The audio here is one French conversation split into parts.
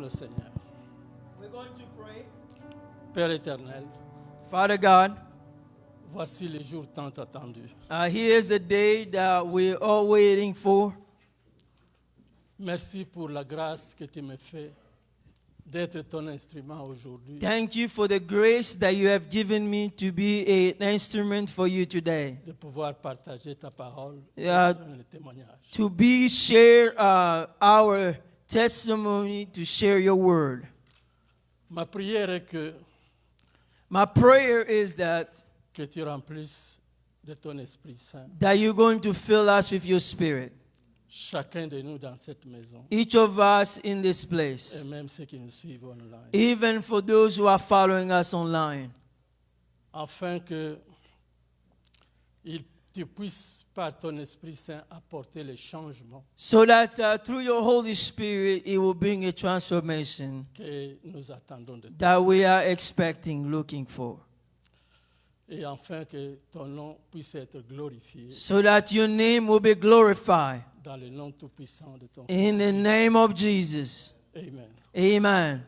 le Seigneur. We're going to pray. Père éternel, Father God, voici le jour tant attendu. here's the day that we're all waiting for. Merci pour la grâce que tu me fais d'être ton instrument aujourd'hui. Thank you for the grace that you have given me to be an instrument for you today. De pouvoir partager ta parole Yeah. et le témoignage. To share our testimony, to share your word. Ma prière est My prayer is que tu remplisses de ton Esprit Saint that you're going to fill us with your spirit. chacun de nous dans cette maison, Each of us in this place. et même ceux qui nous suivent online, Even for those who are following us online. afin que tu puisses, par ton Esprit Saint, apporter les changements So that through your Holy Spirit, it will bring a transformation que nous attendons de toi. that we are expecting, looking for. Et afin que ton nom puisse être glorifié So that your name will be glorified. dans le nom tout-puissant de ton In the Fils. name of Jesus. Amen. Amen.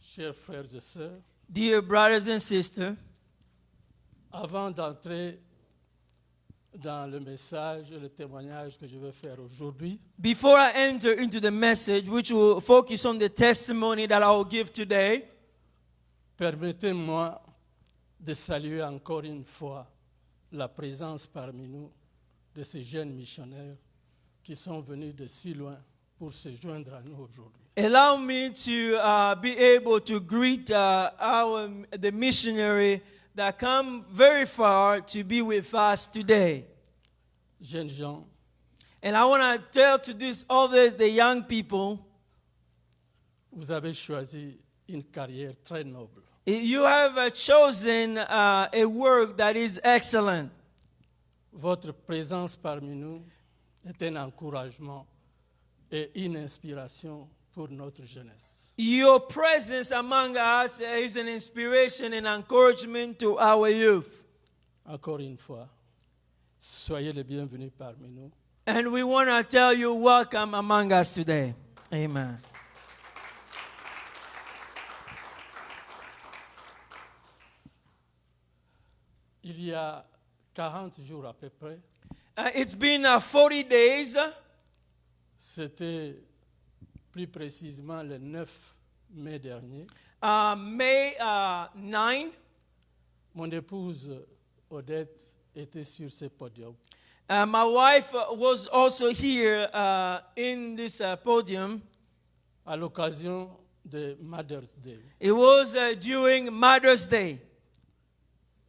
Chers frères et sœurs, Dear brothers and sisters, avant d'entrer dans le message et le témoignage que je vais faire aujourd'hui, before I enter into the message, which will focus on the testimony that I will give today, permettez-moi de saluer encore une fois la présence parmi nous de ces jeunes missionnaires qui sont venus de si loin pour se joindre à nous aujourd'hui. allow me to be able to greet the missionary that come very far to be with us today. Jeunes gens, And I want to tell to this others, the young people, vous avez choisi une carrière très noble. you have chosen a work that is excellent. Votre présence parmi nous est un encouragement et une inspiration pour notre jeunesse. Your presence among us is an inspiration and encouragement to our youth. Encore une fois, soyez les bienvenus parmi nous. And we want to tell you welcome among us today. Amen. Il y a 40 jours à peu près, It's been 40 days. c'était plus précisément le 9 mai dernier, May 9, mon épouse Odette était sur ce podium. my wife was also here in this podium. À l'occasion de Mother's Day. It was during Mother's Day.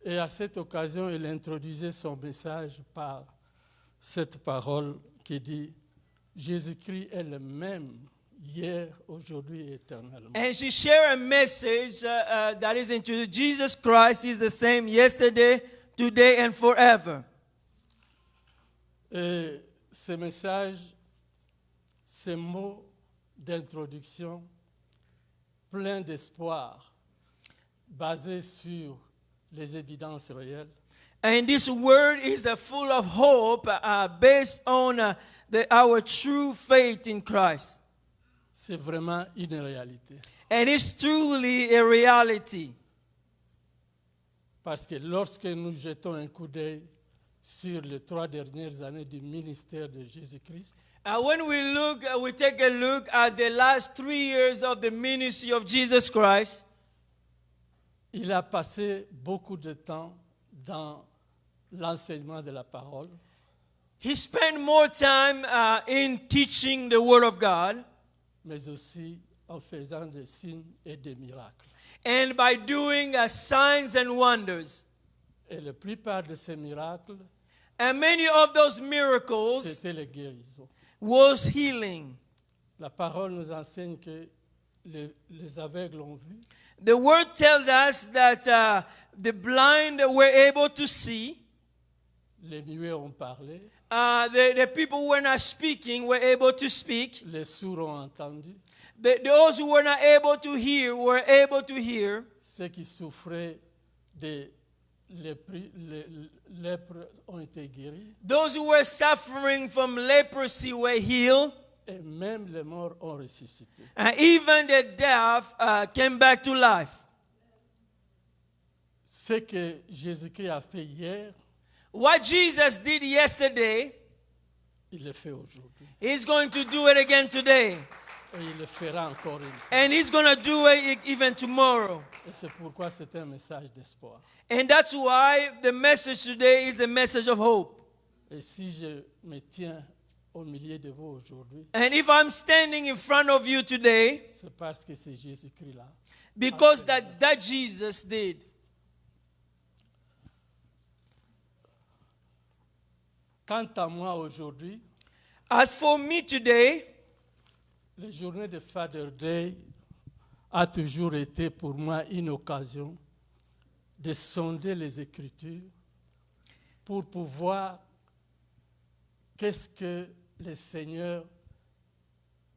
Et à cette occasion, elle introduisait son message par cette parole qui dit « Jésus-Christ est le même hier, aujourd'hui et éternellement. And she shared a message that is into Jesus Christ is the same yesterday, today, and forever. » Et ce message, ces mots d'introduction, pleins d'espoir, basés sur les évidences réelles, And this word is full of hope based on our true faith in Christ. c'est vraiment une réalité. And it's truly a reality. Parce que lorsque nous jetons un coup d'œil sur les 3 dernières années du ministère de Jésus-Christ, When we take a look at the last 3 years of the ministry of Jesus Christ, il a passé beaucoup de temps dans l'enseignement de la parole, he spent more time in teaching the Word of God mais aussi en faisant des signes et des miracles. and by doing signs and wonders. Et la plupart de ces miracles, And many of those miracles c'était les guérisons. was healing. La parole nous enseigne que les aveugles ont vu, The Word tells us that the blind were able to see, les muets ont parlé, The people who were not speaking were able to speak. Les sourds ont entendu. Those who were not able to hear were able to hear. Ceux qui souffraient de lèpre ont été guéris. Those who were suffering from leprosy were healed. Et même les morts ont ressuscité. And even the deaf came back to life. Ce que Jésus-Christ a fait hier, What Jesus did yesterday, il le fait aujourd'hui. He's going to do it again today. Et il le fera encore une fois. And He's going to do it even tomorrow. Et c'est pourquoi c'est un message d'espoir. And that's why the message today is the message of hope. Et si je me tiens au milieu de vous aujourd'hui, And if I'm standing in front of you today, c'est parce que c'est Jésus-Christ là. because that Jesus did. Quant à moi aujourd'hui, As for me today, la journée de Father Day a toujours été pour moi une occasion de sonder les Écritures pour pouvoir qu'est-ce que le Seigneur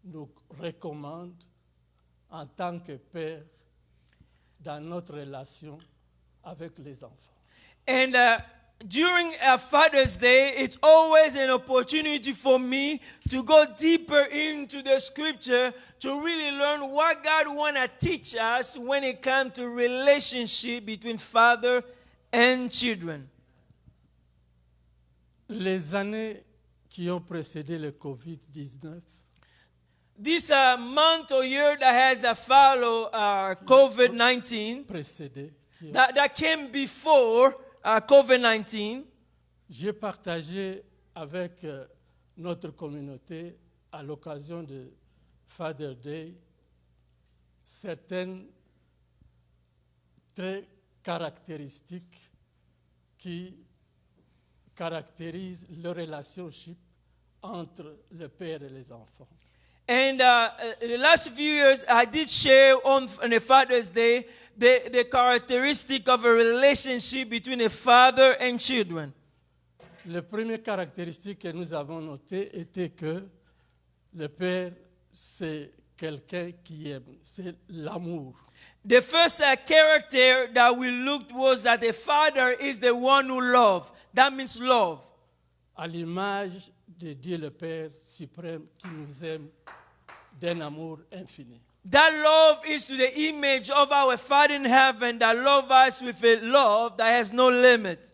nous recommande en tant que Père dans notre relation avec les enfants. and during Father's Day, it's always an opportunity for me to go deeper into the scripture to really learn what God wants to teach us when it comes to relationship between father and children. Les années qui ont précédé le COVID-19, This month or year that has followed COVID-19, that came before COVID-19, j'ai partagé avec notre communauté à l'occasion de Father Day certaines traits caractéristiques qui caractérisent le relationship entre le père et les enfants. And the last few years, I did share on the Father's Day the characteristic of a relationship between a father and children. La première caractéristique que nous avons notée était que le père, c'est quelqu'un qui aime, c'est l'amour. The first character that we looked was that the father is the one who loves. That means love. À l'image de Dieu le Père suprême qui nous aime d'un amour infini. That love is to the image of our Father in heaven that loves us with a love that has no limit.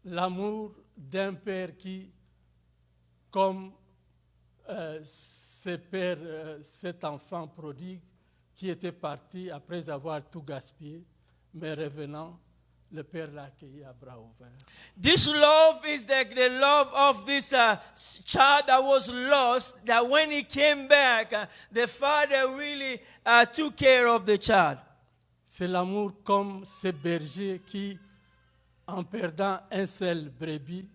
L'amour d'un père qui, comme cet enfant prodigue qui était parti après avoir tout gaspillé, mais revenant, le père l'a accueilli à bras ouverts. This love is the love of this child that was lost, that when he came back, the father really took care of the child. C'est l'amour comme ce berger qui, en perdant un seul brebis,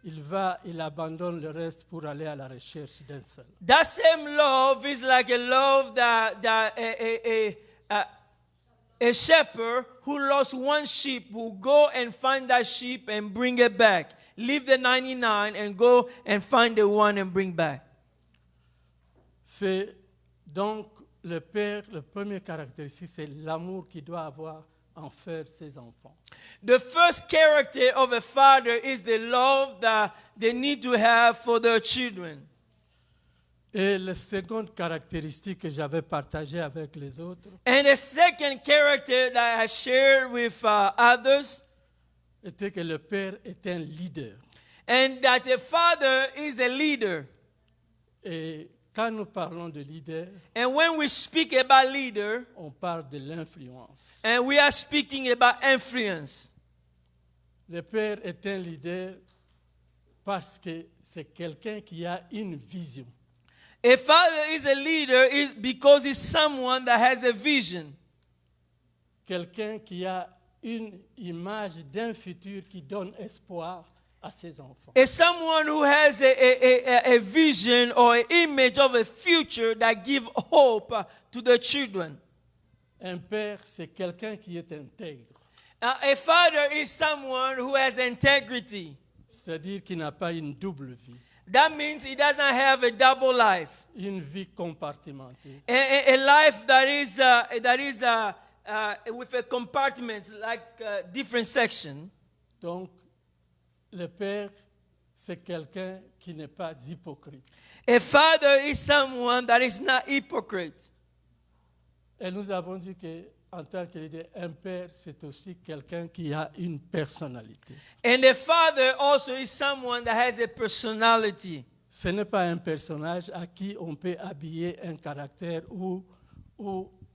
il abandonne le reste pour aller à la recherche d'un seul. That same love is like a love that a shepherd who lost one sheep will go and find that sheep and bring it back. Leave the 99 and go and find the one and bring back. C'est donc le père, la première caractéristique, c'est l'amour qu'il doit avoir envers ses enfants. The first character of a father is the love that they need to have for their children. Et la seconde caractéristique que j'avais partagée avec les autres And the second character that I shared with others, était que le père est un leader. and that the father is a leader. Et quand nous parlons de leader, And when we speak about leader, on parle de l'influence. and we are speaking about influence. Le père est un leader parce que c'est quelqu'un qui a une vision. A father is a leader because he's someone that has a vision. Quelqu'un qui a une image d'un futur qui donne espoir à ses enfants. It's someone who has a vision or an image of a future that gives hope to the children. Un père, c'est quelqu'un qui est intègre. A father is someone who has integrity. C'est-à-dire qu'il n'a pas une double vie, That means he doesn't have a double life, une vie compartimentée. a life that is with a compartments like different sections. Donc, le Père, c'est quelqu'un qui n'est pas hypocrite. A father is someone that is not hypocrite. Et nous avons dit qu'en tant que leader, un père, c'est aussi quelqu'un qui a une personnalité. And a father also is someone that has a personality. Ce n'est pas un personnage à qui on peut habiller un caractère ou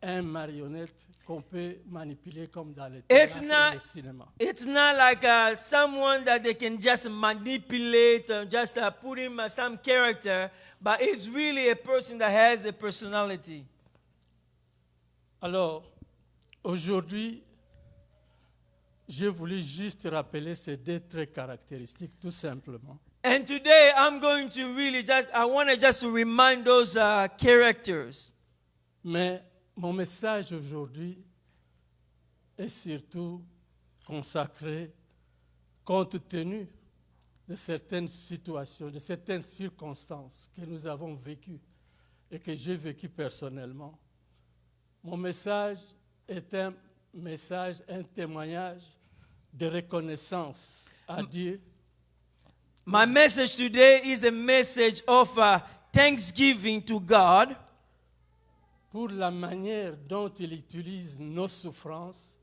un marionnette qu'on peut manipuler comme dans le théâtre et le cinéma. It's not like someone that they can just manipulate, just put him some character, but it's really a person that has a personality. Alors, aujourd'hui, j'ai voulu juste rappeler ces deux traits caractéristiques, tout simplement. And today I'm going to really I want to just remind those characters. Mais mon message aujourd'hui est surtout consacré, compte tenu de certaines situations, de certaines circonstances que nous avons vécues et que j'ai vécues personnellement. Mon message est un message, un témoignage de reconnaissance à Dieu. My message today is a message of thanksgiving to God Pour la manière dont il utilise nos souffrances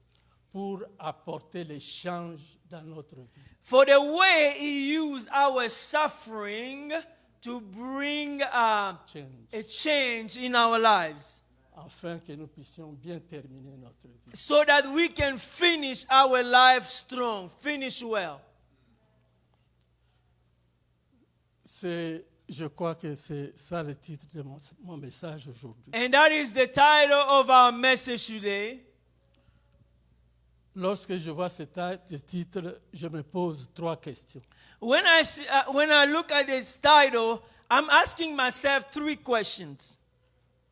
pour apporter les changes dans notre vie. for the way He used our suffering to bring a change in our lives, Afin que nous puissions bien terminer notre vie. so that we can finish our life strong, finish well. Je crois que c'est ça le titre de mon message aujourd'hui. And that is the title of our message today. Lorsque je vois ce titre, je me pose trois questions. When I look at this title, I'm asking myself three questions.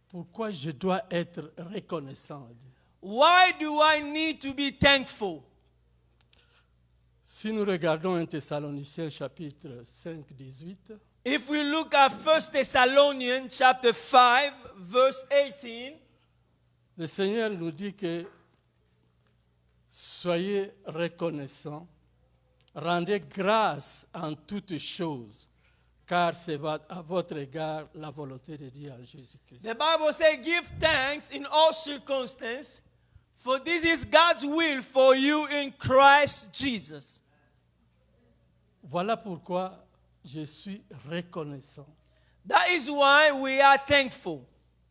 Pourquoi je dois être reconnaissant à Dieu? Why do I need to be thankful? Si nous regardons 1 Thessaloniciens chapitre 5, 18, If we look at 1 Thessalonians chapter 5, verse 18, le Seigneur nous dit que soyez reconnaissants, rendez grâce en toutes choses, car c'est à votre égard la volonté de Dieu en Jésus-Christ. the Bible says, give thanks in all circumstances, for this is God's will for you in Christ Jesus. Voilà pourquoi je suis reconnaissant, That is why we are thankful,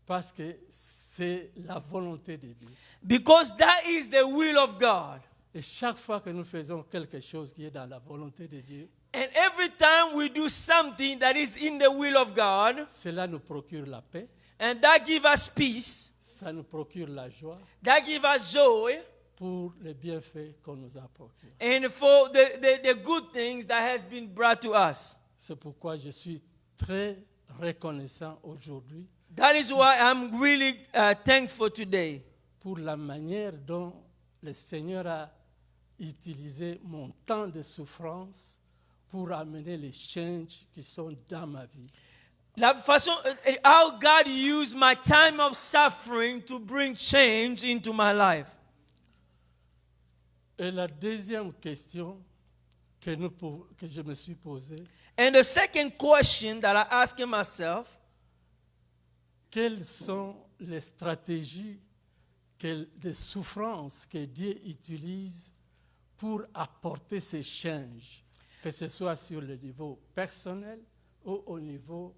parce que c'est la volonté de Dieu. because that is the will of God. Et chaque fois que nous faisons quelque chose qui est dans la volonté de Dieu, And every time we do something that is in the will of God, cela nous procure la paix, and that gives us peace, ça nous procure la joie that gives us joy, pour les bienfaits qu'on nous a procurés. and for the good things that has been brought to us. C'est pourquoi je suis très reconnaissant aujourd'hui That is why I'm really thankful today pour la manière dont le Seigneur a utilisé mon temps de souffrance pour amener les changes qui sont dans ma vie. La façon, how God used my time of suffering to bring change into my life. Et la deuxième question que je me suis posée, And the second question that I ask myself, quelles sont les stratégies de souffrance que Dieu utilise pour apporter ces changes, que ce soit sur le niveau personnel ou au niveau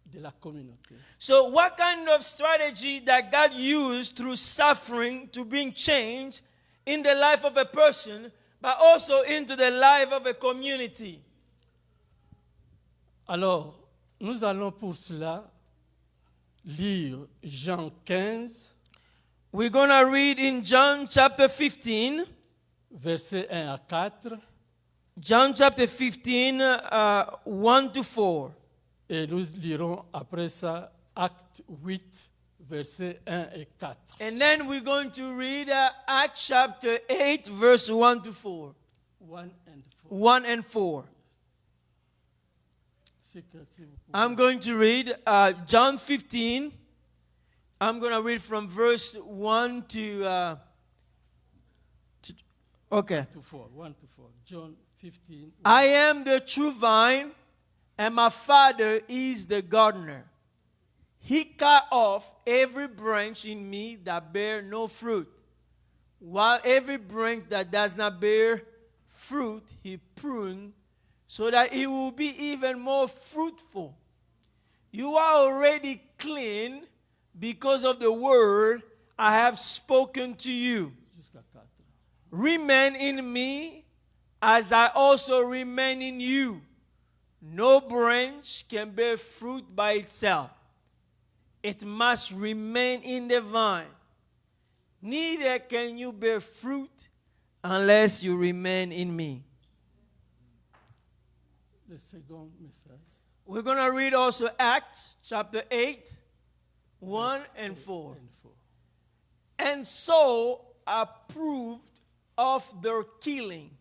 de la communauté. so what kind of strategy that God used through suffering to bring change in the life of a person, but also into the life of a community? Alors, nous allons pour cela lire Jean 15, We're going to read in John chapter 15, versets 1 à 4, John chapter 15, 1 to 4. et nous lirons après ça Acte 8, versets 1 et 4. And then we're going to read Acts chapter 8, verse 1 to 4. 1 and 4. 1 and 4. I'm going to read John 15. I'm going to read from verse 1 to okay. 1 to 4. John 15. I am the true vine, and my Father is the gardener. He cut off every branch in me that bear no fruit, while every branch that does not bear fruit he pruned, so that it will be even more fruitful. You are already clean because of the word I have spoken to you. Jusqu'à 4. Remain in me as I also remain in you. No branch can bear fruit by itself. It must remain in the vine. Neither can you bear fruit unless you remain in me. Le second message. We're going to read also Acts chapter 8, 1 and 4. And so approved of their killing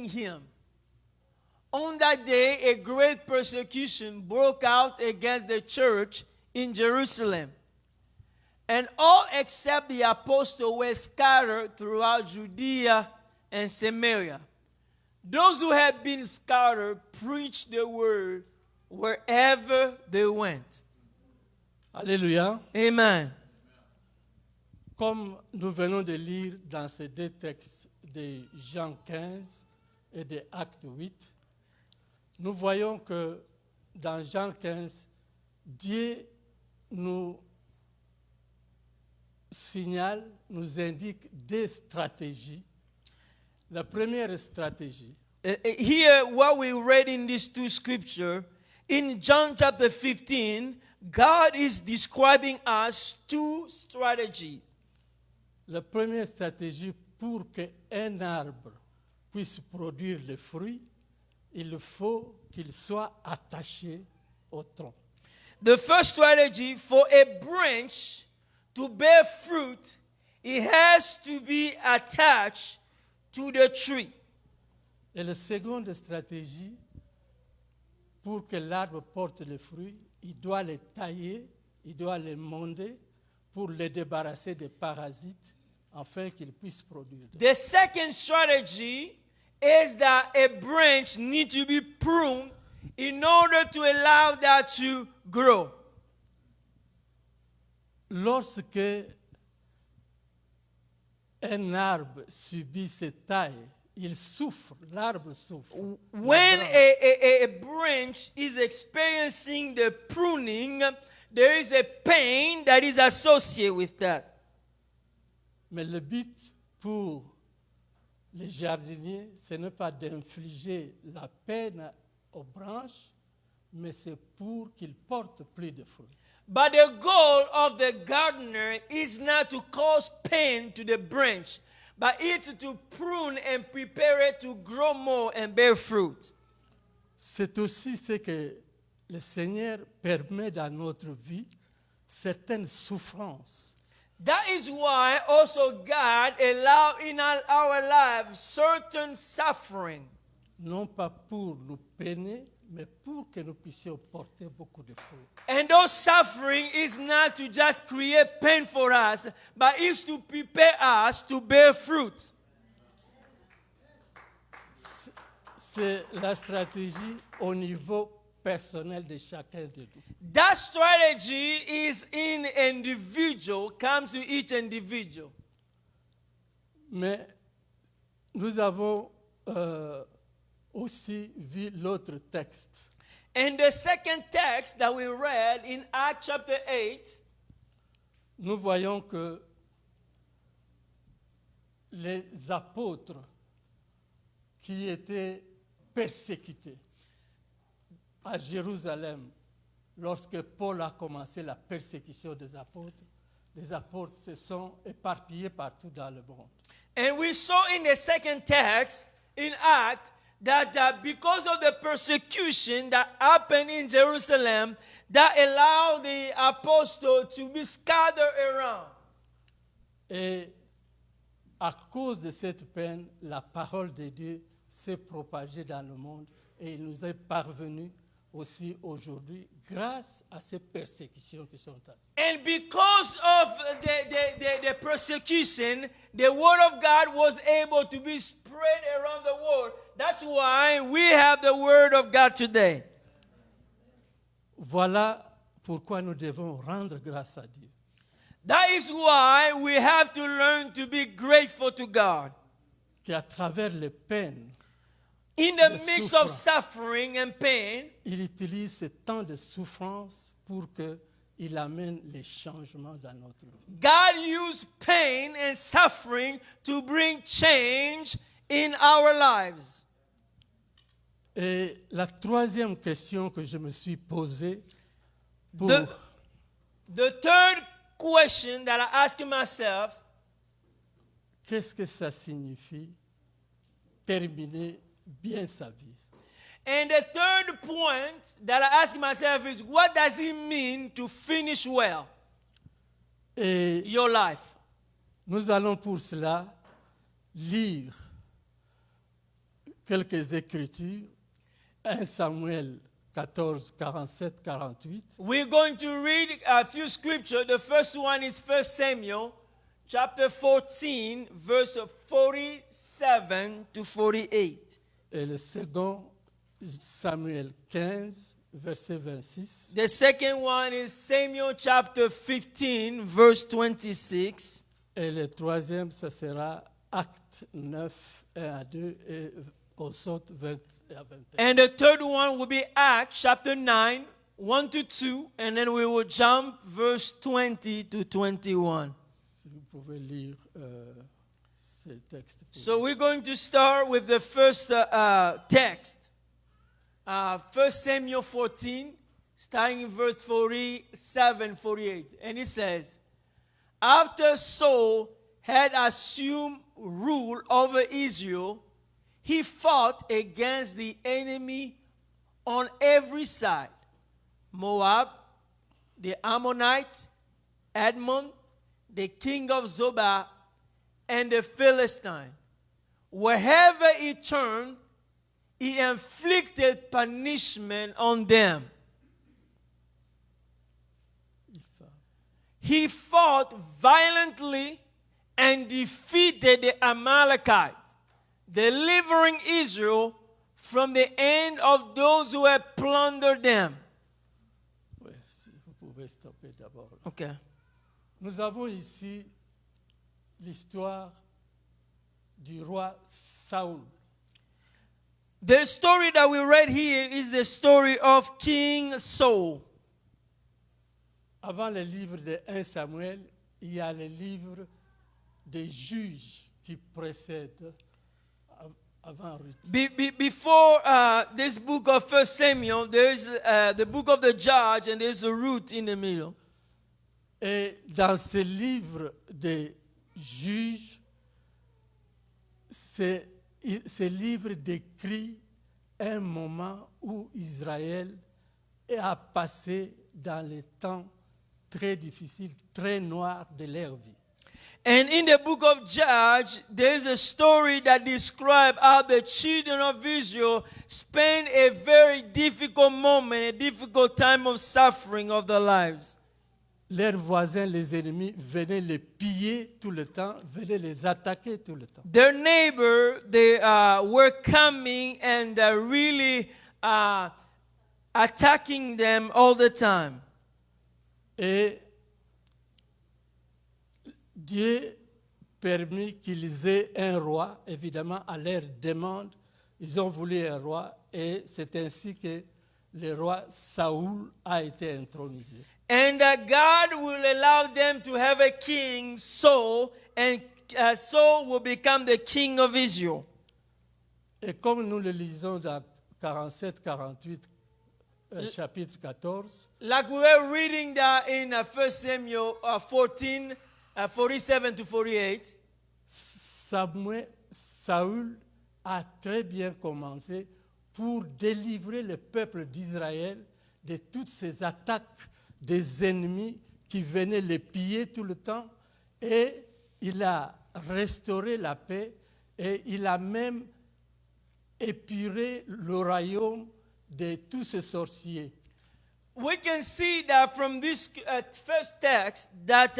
him. On that day, a great persecution broke out against the church in Jerusalem. And all except the apostles were scattered throughout Judea and Samaria. Those who had been scattered preached the word wherever they went. Alléluia. Amen. Comme nous venons de lire dans ces deux textes de Jean 15 et de Actes 8, nous voyons que dans Jean 15, Dieu nous signale, nous indique deux stratégies. La première stratégie, Here, what we read in these two scriptures, in John chapter 15, God is describing us two strategies. la première stratégie pour qu'un arbre puisse produire le fruit, il faut qu'il soit attaché au tronc. The first strategy for a branch to bear fruit, it has to be attached to the tree. Et la seconde stratégie, pour que l'arbre porte le fruit, il doit le tailler, il doit le monder pour le débarrasser des parasites afin qu'il puisse produire. The second strategy is that a branch needs to be pruned in order to allow that to grow. Lorsque un arbre subit cette taille, il souffre, l'arbre souffre. When La branche. a branch is experiencing the pruning, there is a pain that is associated with that. Mais le but pour les jardiniers, ce n'est pas d'infliger la peine aux branches, mais c'est pour qu'ils portent plus de fruits. But the goal of the gardener is not to cause pain to the branch, but it's to prune and prepare it to grow more and bear fruit. C'est aussi ce que le Seigneur permet dans notre vie, certaines souffrances. That is why also God allows in our lives certain suffering. Non pas pour nous peiner, mais pour que nous puissions porter beaucoup de fruits. And those suffering is not to just create pain for us, but is to prepare us to bear fruit. C'est la stratégie au niveau personnel de chacun de nous. That strategy is in individual, comes to each individual. Mais nous avons aussi vu l'autre texte. And the second text that we read in Acts chapter 8, Nous voyons que les apôtres qui étaient persécutés à Jérusalem, lorsque Paul a commencé la persécution des apôtres, les apôtres se sont éparpillés partout dans le monde. and we saw in the second text in Acts that because of the persecution that happened in Jerusalem, that allowed the apostles to be scattered around. Et à cause de cette peine, la parole de Dieu s'est propagée dans le monde et il nous est parvenu aussi aujourd'hui grâce à ces persécutions qui sont arrivées. And because of the persecution, the word of God was able to be spread around the world. That's why we have the word of God today. Voilà pourquoi nous devons rendre grâce à Dieu. That is why we have to learn to be grateful to God. Qu'à travers les peines, In the The midst of souffrance. suffering and pain, il utilise ce temps de souffrance pour qu'il amène les changements dans notre vie. God used pain and suffering to bring change in our lives. Et la troisième question que je me suis posée pour The third question that I ask myself, qu'est-ce que ça signifie terminer bien sa vie? and the third point that I ask myself is, what does it mean to finish well Et your life? nous allons pour cela lire quelques écritures, 1 Samuel 14, 47, 48, We're going to read a few scriptures. The first one is 1 Samuel chapter 14, verse 47 to 48. et le second, Samuel 15, verset 26, The second one is Samuel chapter 15, verse 26. et le troisième, ce sera Acte 9, 1 à 2 et aux autres 20 à 21. And the third one will be Acts chapter 9, 1 to 2. And then we will jump verse 20 to 21. Si vous pouvez lire ces textes. pour So nous. we're going to start with the first text. 1 Samuel 14, starting in verse 47, 48. And it says, After Saul had assumed rule over Israel, he fought against the enemy on every side. Moab, the Ammonites, Edmon, the king of Zobah, and the Philistine. Wherever he turned, he inflicted punishment on them. He fought violently and defeated the Amalekites, delivering Israel from the hand of those who had plundered them. Ouais, si vous pouvez stopper d'abord. Okay. Nous avons ici l'histoire du roi Saoul. The story that we read here is the story of King Saul. Avant le livre de 1 Samuel, il y a le livre des juges qui précèdent avant Ruth. Before this book of 1 Samuel, there's the book of the judge, and there's a root in the middle. Et dans ce livre des juges, ce livre décrit un moment où Israël a passé dans les temps très difficiles, très noirs de leur vie. And in the book of Judges, there's a story that describes how the children of Israel spent a very difficult moment, a difficult time of suffering of their lives. Leurs voisins, les ennemis, venaient les piller tout le temps, venaient les attaquer tout le temps. Their neighbor, they were coming and really attacking them all the time. Et Dieu permit qu'ils aient un roi, évidemment, à leur demande. Ils ont voulu un roi et c'est ainsi que le roi Saoul a été intronisé. And God will allow them to have a king, Saul, and Saul will become the king of Israel. Et comme nous le lisons dans 47-48, chapitre 14, Like we were reading that in 1 Samuel 14, 47 to 48. Saoul a très bien commencé pour délivrer le peuple d'Israël de toutes ces attaques des ennemis qui venaient les piller tout le temps. Et il a restauré la paix et il a même épurer le royaume de tous ces sorciers. We can see that from this first text that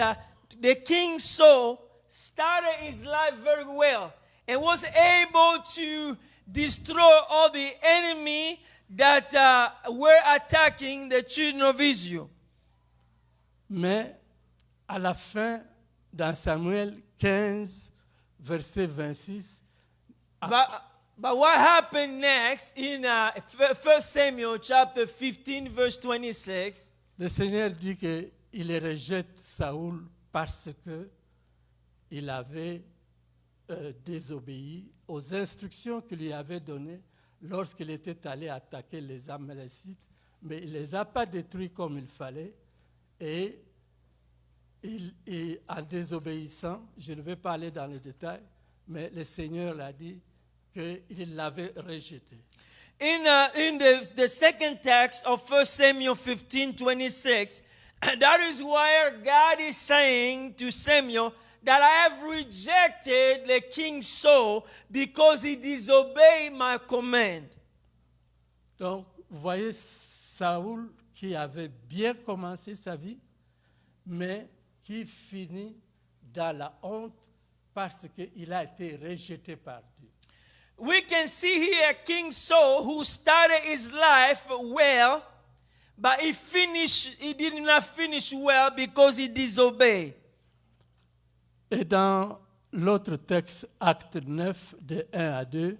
the king Saul started his life very well and was able to destroy all the enemy that were attacking the children of Israel. Mais à la fin, dans Samuel 15, verset 26, But what happened next in 1 Samuel chapter 15 verse 26? le Seigneur dit qu'il rejette Saoul parce qu'il avait désobéi aux instructions qu'il lui avait données lorsqu'il était allé attaquer les Amalécites, mais il ne les a pas détruits comme il fallait. Et en désobéissant, je ne vais pas aller dans les détails, mais le Seigneur l'a dit qu'il l'avait rejeté. In the second text of 1 Samuel 15, 26, that is where God is saying to Samuel that I have rejected the king Saul because he disobeyed my command. Donc, vous voyez Saoul qui avait bien commencé sa vie, mais qui finit dans la honte parce qu'il a été rejeté par Dieu. We can see here King Saul who started his life well, but he did not finish well because he disobeyed. Et dans l'autre texte, Acte 9, de 1 à 2,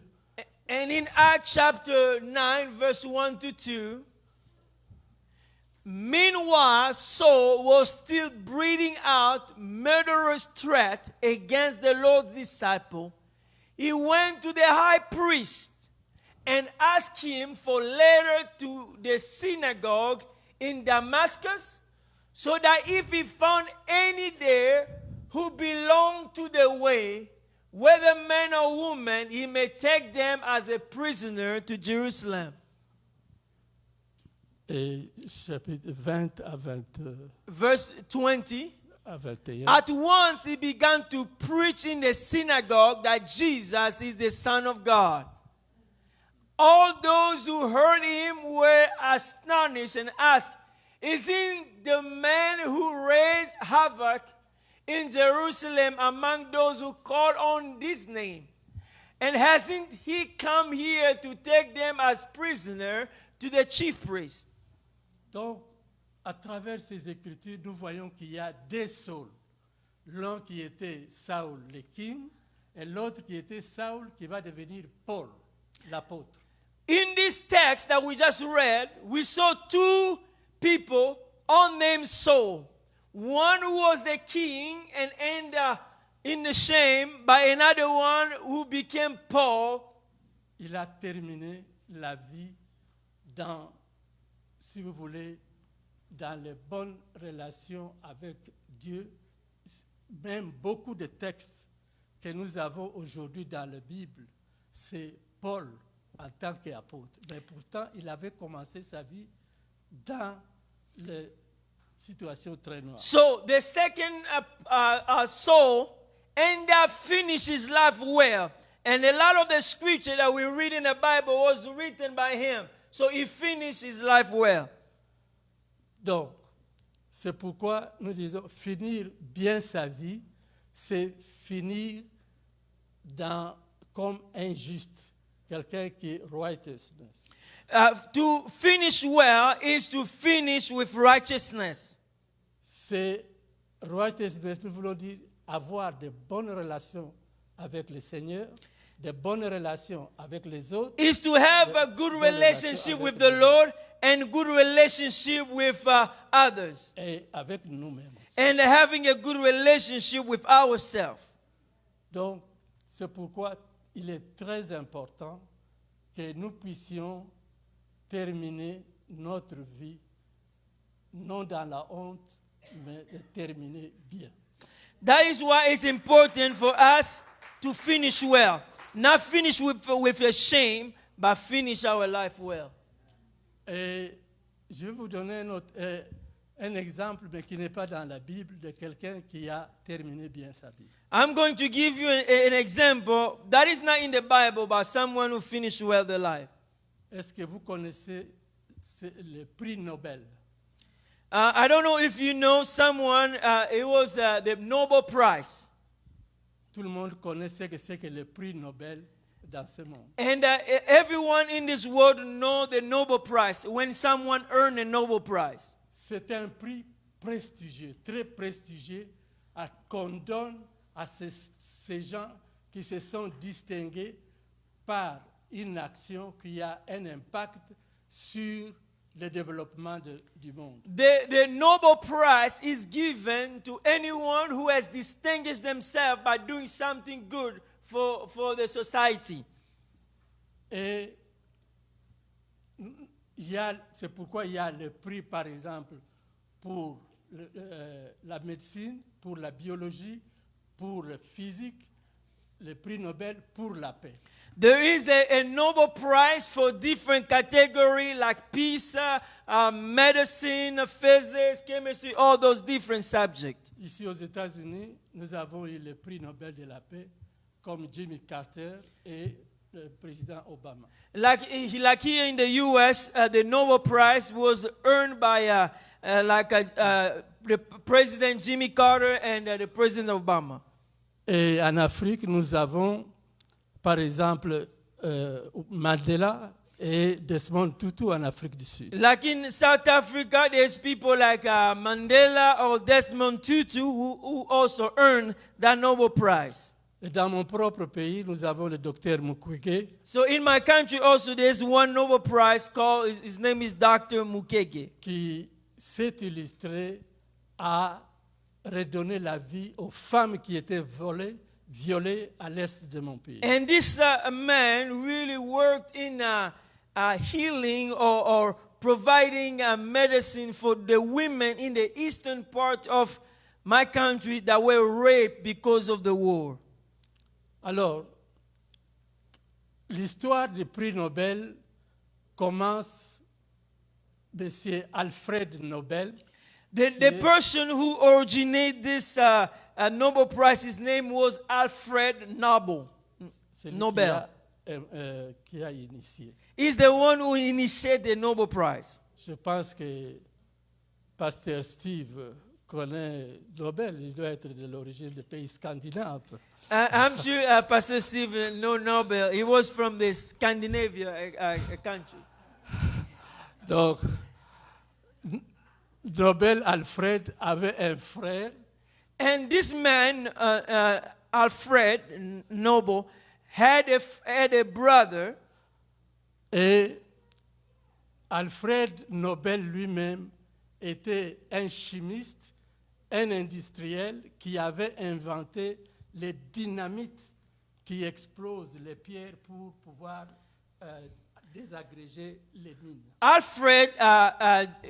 And in Acts chapter 9, verse 1 to 2, meanwhile, Saul was still breathing out murderous threats against the Lord's disciple. He went to the high priest and asked him for letter to the synagogue in Damascus, so that if he found any there who belonged to the way, whether man or woman, he may take them as a prisoner to Jerusalem. et chapitre 20 à, 20, Verse 20. à 21. At once he began to preach in the synagogue that Jesus is the Son of God. All those who heard him were astonished and asked, "Isn't the man who raised havoc in Jerusalem among those who called on this name? And hasn't he come here to take them as prisoner to the chief priest?" Donc, à travers ces écritures, nous voyons qu'il y a deux Sauls. L'un qui était Saul le king et l'autre qui était Saul qui va devenir Paul, l'apôtre. In this text that we just read, we saw two people all named Saul. One who was the king and ended in the shame, by another one who became Paul. Il a terminé la vie dans, si vous voulez, dans les bonnes relations avec Dieu. Même beaucoup de textes que nous avons aujourd'hui dans la Bible, c'est Paul en tant qu'apôtre. Mais pourtant, il avait commencé sa vie dans les situations très noires. So the second Saul ended up finished his life well. And a lot of the scripture that we read in the Bible was written by him. So he finished his life well. Donc, c'est pourquoi nous disons finir bien sa vie, c'est finir comme un juste, quelqu'un qui est righteousness. To finish well is to finish with righteousness. C'est righteousness, nous voulons dire avoir de bonnes relations avec le Seigneur, de bonnes relations avec les autres. Is to have a good relationship with the Lord and good relationship with others. Et avec nous-mêmes. And having a good relationship with ourselves. Donc, c'est pourquoi il est très important que nous puissions terminer notre vie, non dans la honte, mais de terminer bien. That is why it's important for us to finish well. Not finish with a shame, but finish our life well. Et je vais vous donner un exemple, mais qui n'est pas dans la Bible, de quelqu'un qui a terminé bien sa vie. I'm going to give you an example that is not in the Bible, but someone who finished well their life. Est-ce que vous connaissez le prix Nobel? I don't know if you know someone, it was the Nobel Prize. Tout le monde connaît ce que c'est que le prix Nobel dans ce monde. And everyone in this world knows the Nobel Prize, when someone earned a Nobel Prize. C'est un prix prestigieux, très prestigieux, qu'on donne à ces gens qui se sont distingués par une action qui a un impact sur le développement du monde. The Nobel Prize is given to anyone who has distinguished themselves by doing something good for the society. Et c'est pourquoi il y a le prix, par exemple, pour la médecine, pour la biologie, pour la physique, le prix Nobel pour la paix. There is a Nobel Prize for different categories like peace, medicine, physics, chemistry, all those different subjects. Ici aux États-Unis, nous avons eu le prix Nobel de la paix comme Jimmy Carter et le président Obama. Like here in the U.S., the Nobel Prize was earned by the President Jimmy Carter and the President Obama. Et en Afrique, nous avons, par exemple, Mandela et Desmond Tutu en Afrique du Sud. Like in South Africa, there's people like Mandela or Desmond Tutu who also earned that Nobel Prize. Et dans mon propre pays, nous avons le docteur Mukwege. So in my country also, there's one Nobel Prize called, his name is Dr. Mukwege. Qui s'est illustré à redonner la vie aux femmes qui étaient violées à l'est de mon pays. And this man really worked in healing or providing medicine for the women in the eastern part of my country that were raped because of the war. Alors, l'histoire du prix Nobel commence, Monsieur Alfred Nobel. The person who originated this Nobel Prize, his name was Alfred Nobel. Nobel. Qui a initié. He's the one who initiated the Nobel Prize. Je pense que Pasteur Steve connaît Nobel. Il doit être de l'origine des pays scandinaves. I'm sure Pastor Steve know Nobel. He was from the Scandinavia country. Donc, Nobel Alfred avait un frère. And this man, Alfred Nobel, had a brother. Et Alfred Nobel lui-même était un chimiste, un industriel qui avait inventé les dynamites qui explosent les pierres pour pouvoir désagréger les mines. Alfred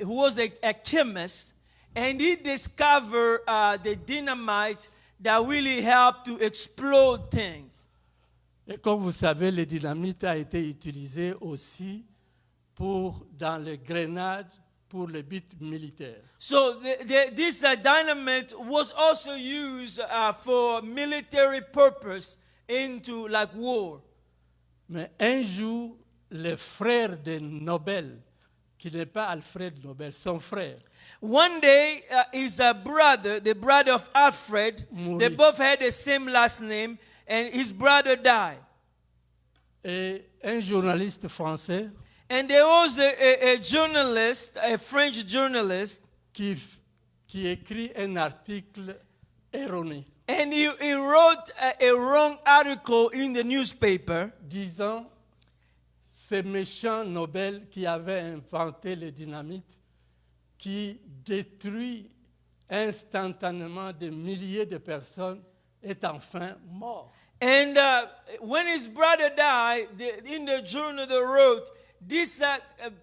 who was a chemist, and he discovered the dynamite that really helped to explode things. Et comme vous savez, le dynamite a été utilisé aussi dans les grenades pour le but militaire. So this dynamite was also used for military purpose into like war. Mais un jour, le frère de Nobel, qui n'est pas Alfred Nobel, son frère, one day, his brother, the brother of Alfred, they both had the same last name, and his brother died. Et un journaliste français And there was a journalist, a French journalist, qui écrit un article erroné, and he wrote a wrong article in the newspaper, disant ce méchant Nobel qui avait inventé le dynamite, qui détruit instantanément des milliers de personnes, est enfin mort. And when his brother died, in the journal they wrote, this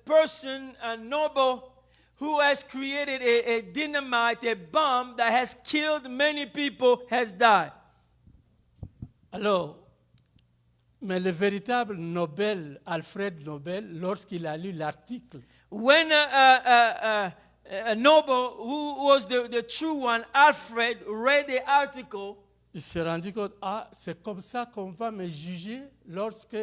person, Nobel, who has created a dynamite, a bomb that has killed many people, has died. Alors, mais le véritable Nobel, Alfred Nobel, lorsqu'il a lu l'article, When a noble who was the true one, Alfred, read the article. Il s'est rendu compte, ah, c'est comme ça qu'on va me juger lorsque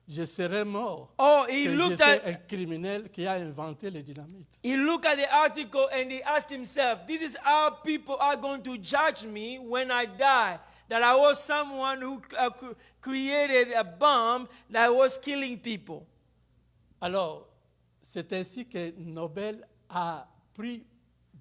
je serai mort. Oh, Que he je looked suis at un criminel qui a inventé les dynamites. he looked at the article and he asked himself, this is how people are going to judge me when I die. That I was someone who created a bomb that was killing people. Alors, c'est ainsi que Nobel a pris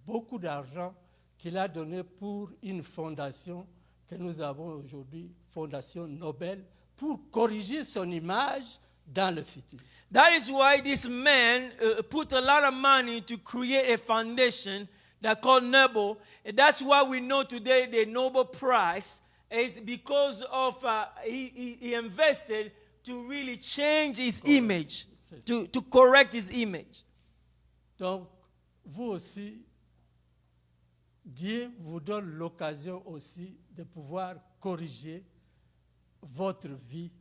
beaucoup d'argent qu'il a donné pour une fondation que nous avons aujourd'hui, Fondation Nobel, pour corriger son image dans le futur. That is why this man put a lot of money to create a foundation that called Nobel. And that's why we know today the Nobel Prize is because of he invested to really change his image, to correct his image. Donc, vous aussi, Dieu vous donne l'occasion aussi de pouvoir corriger votre vie.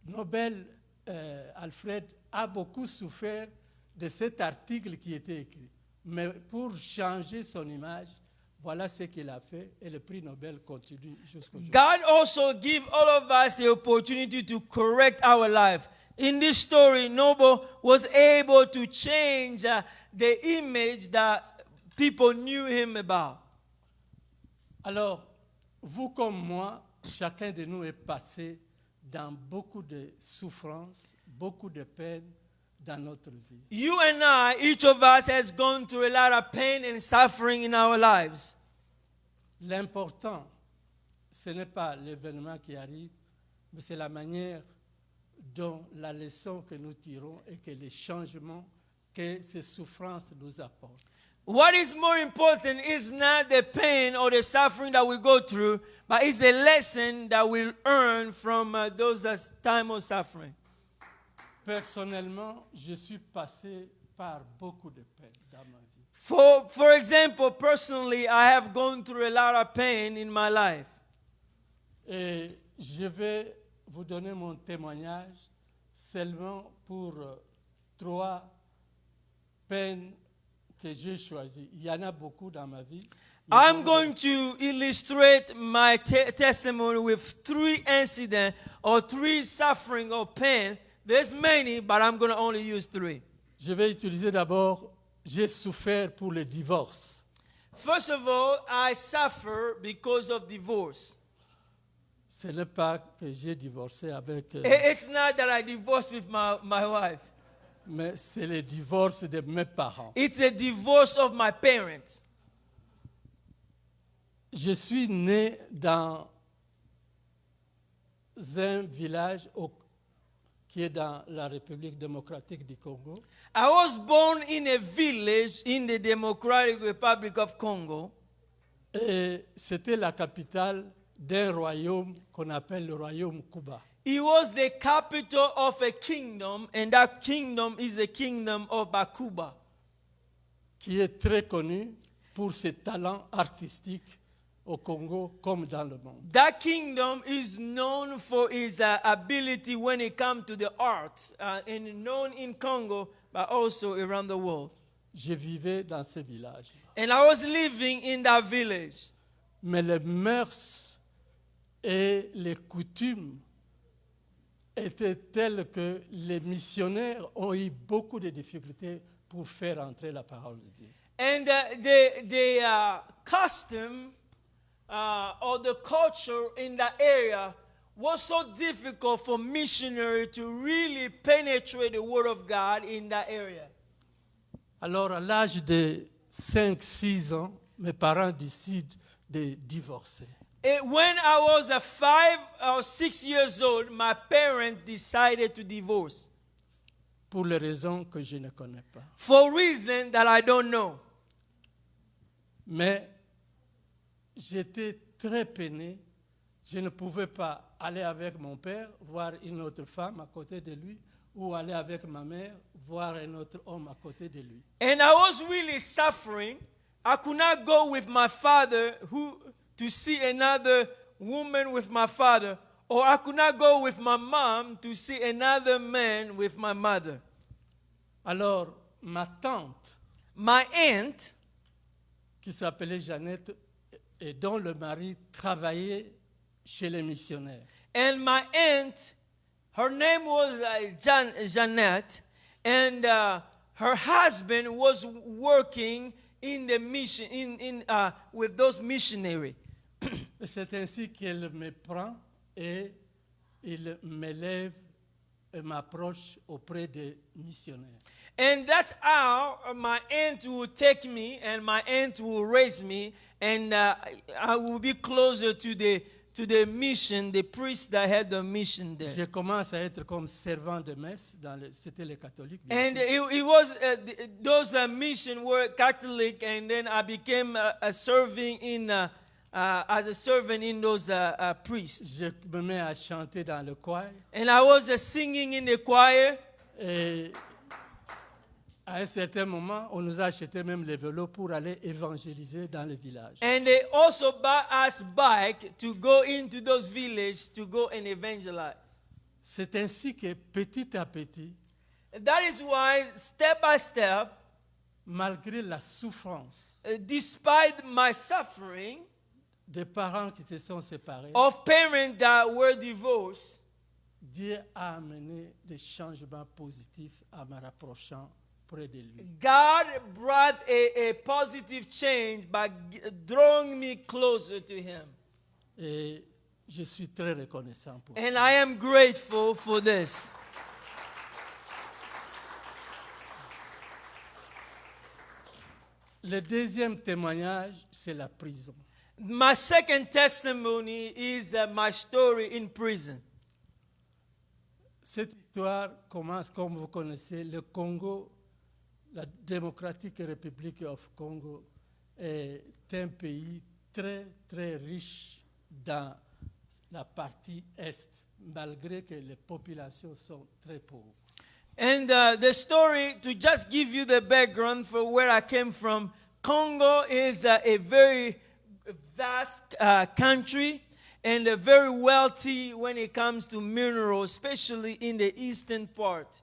Nobel, Alfred, a beaucoup souffert de cet article qui était écrit. Mais pour changer son image, voilà ce qu'il a fait et le prix Nobel continue jusqu'aujourd'hui. God also give all of us the opportunity to correct our life. In this story, Nobel was able to change the image that people knew him about. Alors, vous comme moi, chacun de nous est passé dans beaucoup de souffrances, beaucoup de peines dans notre vie. You and I, each of us has gone through a lot of pain and suffering in our lives. L'important, ce n'est pas l'événement qui arrive, mais c'est la manière dont la leçon que nous tirons et que les changements que ces souffrances nous apportent. What is more important is not the pain or the suffering that we go through, but it's the lesson that we earn from those times of suffering. Personnellement, je suis passé par beaucoup de peines dans ma vie. For example, personally, I have gone through a lot of pain in my life. Et je vais vous donner mon témoignage seulement pour 3 peines que j'ai choisies. Il y en a beaucoup dans ma vie. I'm going to illustrate my testimony with 3 incidents or 3 suffering or pain. There's many, but I'm going to only use 3. Je vais utiliser d'abord, j'ai souffert pour le divorce. First of all, I suffer because of divorce. Ce n'est pas que j'ai divorcé avec, It's not that I divorced with my wife. mais c'est le divorce de mes parents. It's a divorce of my parents. Je suis né dans un village qui est dans la République démocratique du Congo. I was born in a village in the Democratic Republic of Congo. Et c'était la capitale d'un royaume qu'on appelle le royaume Cuba. It was the capital of a kingdom, and that kingdom is the kingdom of Bakuba, Qui est très connu pour ses talents artistiques au Congo comme dans le monde. That kingdom is known for its ability when it comes to the arts, and known in Congo, but also around the world. Je vivais dans ce village. And I was living in that village. Mais les mœurs et les coutumes étaient telles que les missionnaires ont eu beaucoup de difficultés pour faire entrer la parole de Dieu. And the custom or the culture in that area was so difficult for missionaries to really penetrate the word of God in that area. Alors, à l'âge de 5-6 ans, mes parents décident de divorcer. When I was 5 or 6 years old, my parents decided to divorce Pour les raisons que je ne connais pas. for reasons that I don't know. Mais j'étais très peiné. Je ne pouvais pas aller avec mon père, voir une autre femme à côté de lui, ou aller avec ma mère, voir un autre homme à côté de lui. And I was really suffering. I could not go with my father to see another woman with my father, or I could not go with my mom to see another man with my mother. Alors, ma tante My aunt, qui s'appelait Jeannette et dont le mari travaillait chez les missionnaires. and my aunt, her name was Jeannette, and her husband was working in the mission with those missionaries. Et c'est ainsi qu'elle me prend et il m'élève et m'approche auprès des missionnaires. And that's how my aunt will take me, and my aunt will raise me, and I will be closer to the mission, the priest that had the mission there. Je commence à être comme servant de messe, c'était les catholiques. bien And sûr. it was those mission were Catholic, and then I became serving in as a servant in those priests. Je me mets à chanter dans le choir And I was singing in the choir. et à un certain moment, on nous a acheté même les vélos pour aller évangéliser dans les villages. And they also bought us bike to go into those villages to go and evangelize. C'est ainsi que petit à petit, That is why, step by step, malgré la souffrance despite my suffering des parents qui se sont séparés, of parents that were divorced, Dieu a amené des changements positifs en me rapprochant près de lui. God brought a positive change by drawing me closer to Him. Et je suis très reconnaissant pour And ça. I am grateful for this. Le deuxième témoignage, c'est la prison. My second testimony is my story in prison. Cette histoire commence, comme vous connaissez, le Congo, la démocratique République of Congo, est un pays très, très riche dans la partie Est, malgré que les populations sont très pauvres. And the story, to just give you the background for where I came from, Congo is a very vast country and very wealthy when it comes to minerals, especially in the eastern part.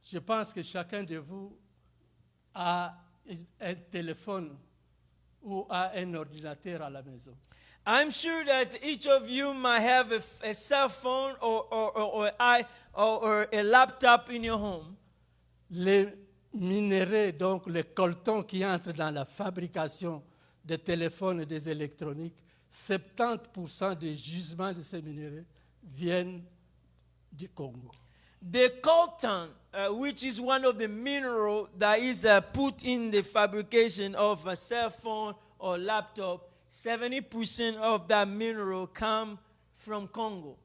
Je pense que chacun de vous a un téléphone ou a un ordinateur à la maison. I'm sure that each of you might have a cell phone or a laptop in your home. Les minerais, donc les coltons qui entrent dans la fabrication des téléphones et des électroniques, 70% des gisements de ces minerais viennent du Congo. The coltan, which is one of the minerals that is put in the fabrication of a cell phone or laptop, 70% of that mineral come from Congo.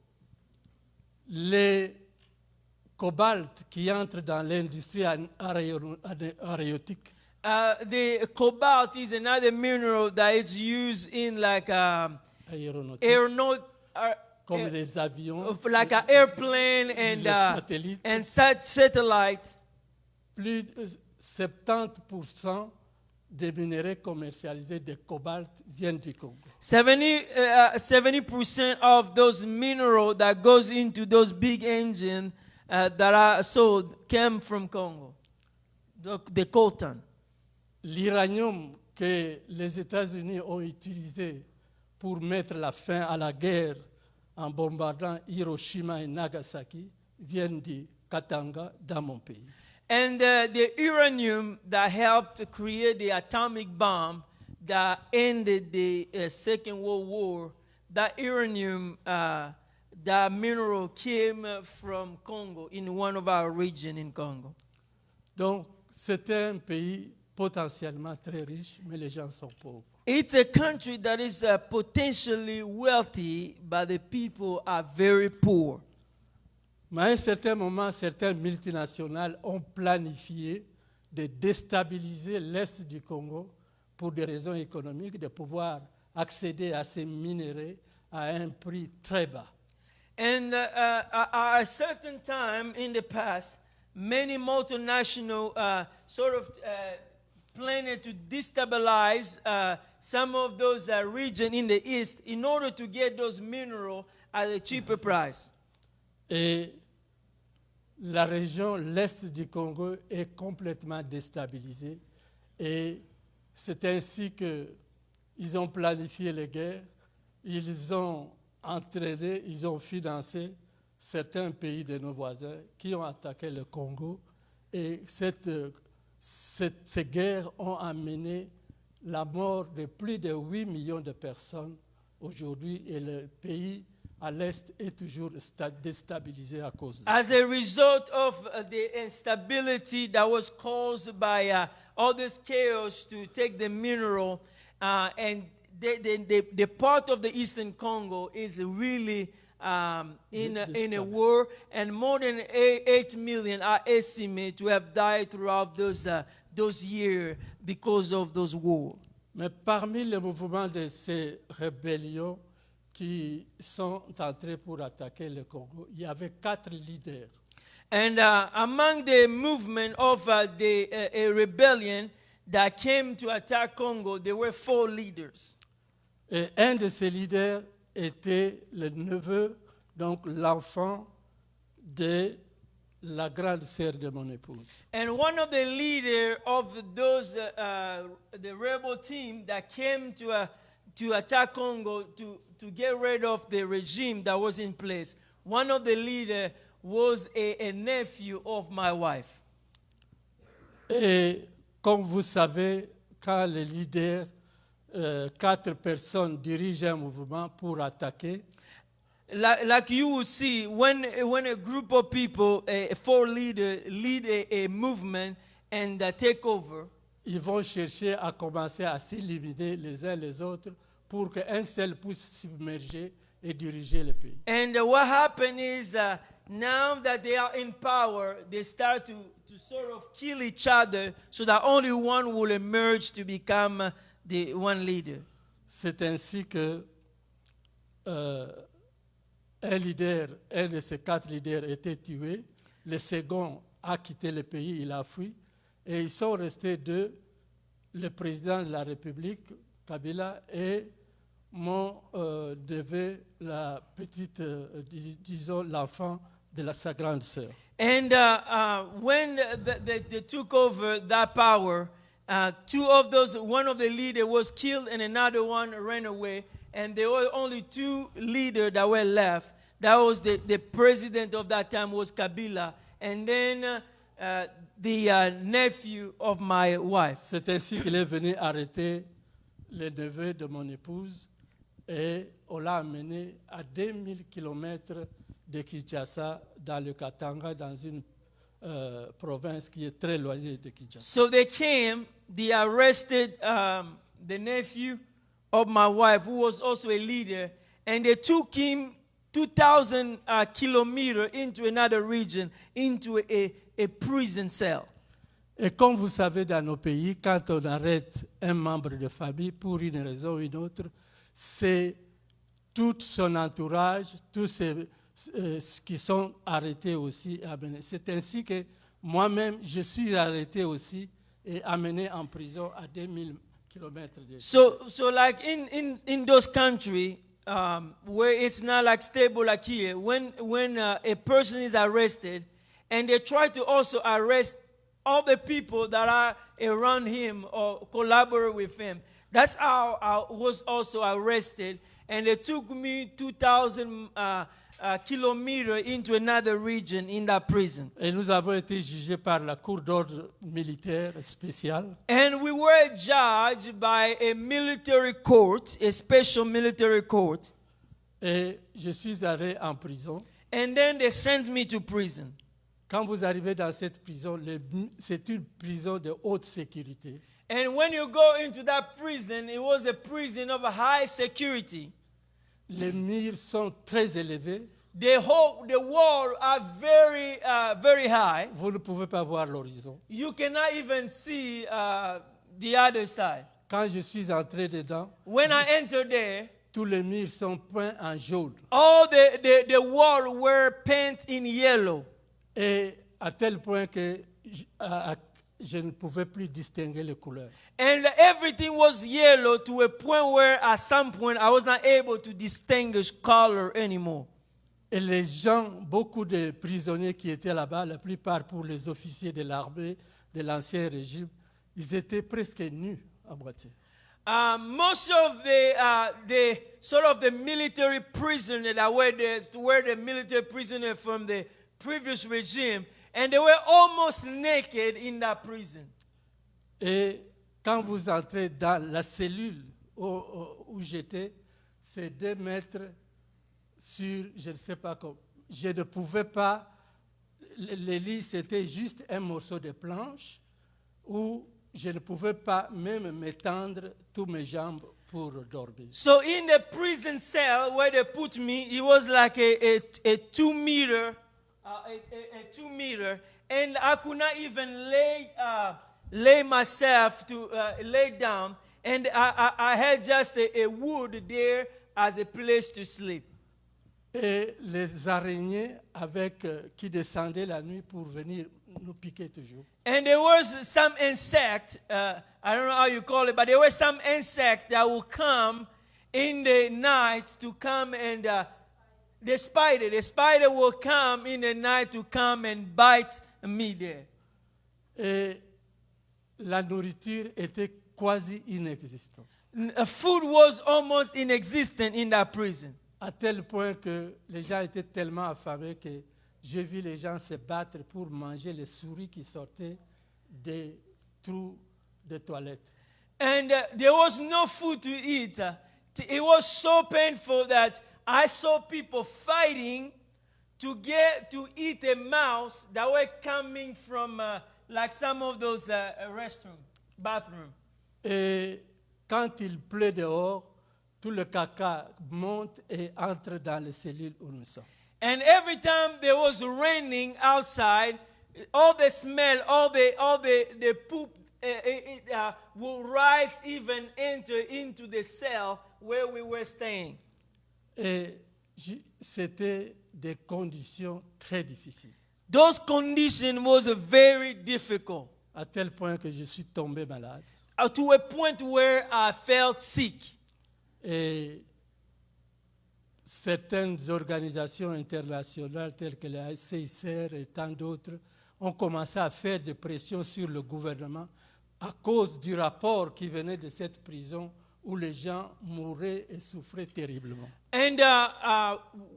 Les cobalt qui entrent dans l'industrie aéronautique, The cobalt is another mineral that is used in like comme les avions, like an airplane les satellites. and satellite. Plus de 70% des minerais commercialisés de cobalt viennent du Congo. 70% of those minerals that goes into those big engines that are sold came from Congo, the coltan. L'uranium que les États-Unis ont utilisé pour mettre la fin à la guerre en bombardant Hiroshima et Nagasaki vient du Katanga, dans mon pays. And the uranium that helped create the atomic bomb that ended the Second World War, that uranium, that mineral came from Congo, in one of our regions in Congo. Donc, c'est un pays potentiellement très riche, mais les gens sont pauvres. It's a country that is potentially wealthy, but the people are very poor. Mais à un certain moment, certaines multinationales ont planifié de déstabiliser l'Est du Congo pour des raisons économiques, de pouvoir accéder à ces minerais à un prix très bas. And at a certain time in the past, many multinational planned to destabilize some of those regions in the east in order to get those minerals at a cheaper price. Et la région, l'est du Congo est complètement déstabilisée et c'est ainsi qu'ils ont planifié les guerres, ils ont entraîné, ils ont financé certains pays de nos voisins qui ont attaqué le Congo et ces guerres ont amené la mort de plus de 8 millions de personnes aujourd'hui et le pays à l'Est est toujours déstabilisé à cause de As ça. a result of the instability that was caused by all this chaos to take the mineral, and the part of the Eastern Congo is really in a war, and more than 8 million are estimated to have died throughout those years because of those wars. Mais parmi les mouvements de ces rébellions qui sont entrés pour attaquer le Congo, il y avait 4 leaders. And among the movement of a rebellion that came to attack Congo, there were 4 leaders. Et un de ces leaders était le neveu, donc l'enfant de la grande sœur de mon épouse. And one of the leaders of those, the rebel team that came to attack Congo to get rid of the regime that was in place, one of the leaders was a nephew of my wife. Et comme vous savez, quand les leaders, 4 personnes dirigent un mouvement pour attaquer, Like you would see, when a group of people, 4 leaders, lead a movement and take over, ils vont chercher à commencer à s'éliminer les uns les autres pour qu'un seul puisse submerger et diriger le pays. and what happened is now that they are in power, they start to sort of kill each other so that only one will emerge to become the one leader. C'est ainsi que un de ces 4 leaders était tué, le second a quitté le pays, il a fui, et ils sont restés 2, le président de la République, Kabila, et mon neveu, la petite, disons, l'enfant de sa grande sœur. And when they took over that power, 2 of those, one of the leaders was killed and another one ran away. And there were only 2 leaders that were left. That was the president of that time was Kabila. And then the nephew of my wife. C'est ainsi qu'il est venu arrêter le neveu de mon épouse et on l'a amené à 2000 km de Kinshasa, dans le Katanga, dans une province qui est très éloignée de Kinshasa. So they came, they arrested the nephew of my wife, who was also a leader, and they took him 2,000 kilometers into another region, into a prison cell. Et comme vous savez, dans nos pays, quand on arrête un membre de famille pour une raison ou une autre, c'est tout son entourage, tous ceux qui sont arrêtés aussi amenés. C'est ainsi que moi-même, je suis arrêté aussi et amené en prison à 2000 kilomètres de So like in those countries where it's not like stable like here, when a person is arrested, and they try to also arrest all the people that are around him or collaborate with him. That's how I was also arrested, and they took me 2,000 kilometers into another region in that prison. Et nous avons été jugés par la cour d'ordre militaire spéciale. And we were judged by a military court, a special military court. Et je suis allé en prison. And then they sent me to prison. Quand vous arrivez dans cette prison, c'est une prison de haute sécurité. And when you go into that prison, it was a prison of a high security. Les murs sont très élevés. The walls are very high. Vous ne pouvez pas voir l'horizon. You cannot even see the other side. Quand je suis entré dedans, When I entered there, tous les murs sont peints en jaune. all the walls were painted in yellow. Et à tel point que je ne pouvais plus distinguer les couleurs. And everything was yellow to a point where at some point I was not able to distinguish color anymore. Et les gens, beaucoup de prisonniers qui étaient là-bas, la plupart pour les officiers de l'armée de l'Ancien Régime, ils étaient presque nus à moitié. Most of the sort of the military prisoners that were the military prisoners from the previous regime, and they were almost naked in that prison. Et quand vous entrez dans la cellule où j'étais, c'est 2 mètres sur, je ne sais pas comment. Je ne pouvais pas, le lit c'était juste un morceau de planche où je ne pouvais pas même m'étendre tous mes jambes pour dormir. So in the prison cell where they put me, it was like a 2 meter, a 2 meter, and I could not even lay myself to lay down, and I had just a wood there as a place to sleep. Et les araignées qui descendaient la nuit pour venir nous piquer toujours. And there was some insect, I don't know how you call it, but there was some insect that would come in the night to come and the spider will come in the night to come and bite me there. Et la nourriture était quasi inexistante. Food was almost inexistent in that prison. À tel point que les gens étaient tellement affamés que j'ai vu les gens se battre pour manger les souris qui sortaient des trous de toilettes. And there was no food to eat. It was so painful that I saw people fighting to get to eat a mouse that were coming from like some of those bathrooms. Et quand il pleut dehors, tout le caca monte et entre dans les cellules où nous sommes. And every time there was raining outside, all the smell, all the poop will rise even enter into the cell where we were staying. Et c'était des conditions très difficiles. Those conditions was very difficult. À tel point que je suis tombé malade. To a point where I felt sick. Et certaines organisations internationales telles que la CICR et tant d'autres ont commencé à faire des pressions sur le gouvernement à cause du rapport qui venait de cette prison où les gens mouraient et souffraient terriblement. And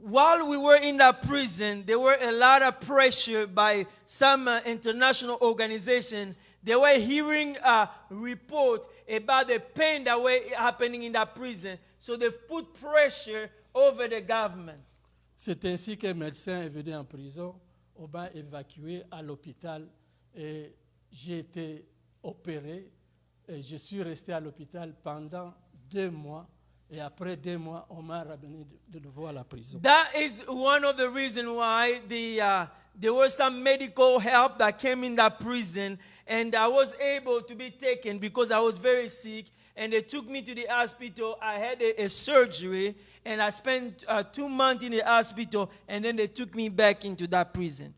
while we were in that prison, there were a lot of pressure by some international organizations. They were hearing a report about the pain that were happening in that prison. So they put pressure over the government. C'est ainsi qu'un médecin est venu en prison. On m'a évacué à l'hôpital et j'ai été opéré. Et je suis resté à l'hôpital pendant 2 mois. Et après 2 mois, on m'a ramené de nouveau à la prison. That is one of the reasons why there was some medical help that came in that prison. And I was able to be taken because I was very sick. And they took me to the hospital. I had a surgery. And I spent 2 months in the hospital. And then they took me back into that prison.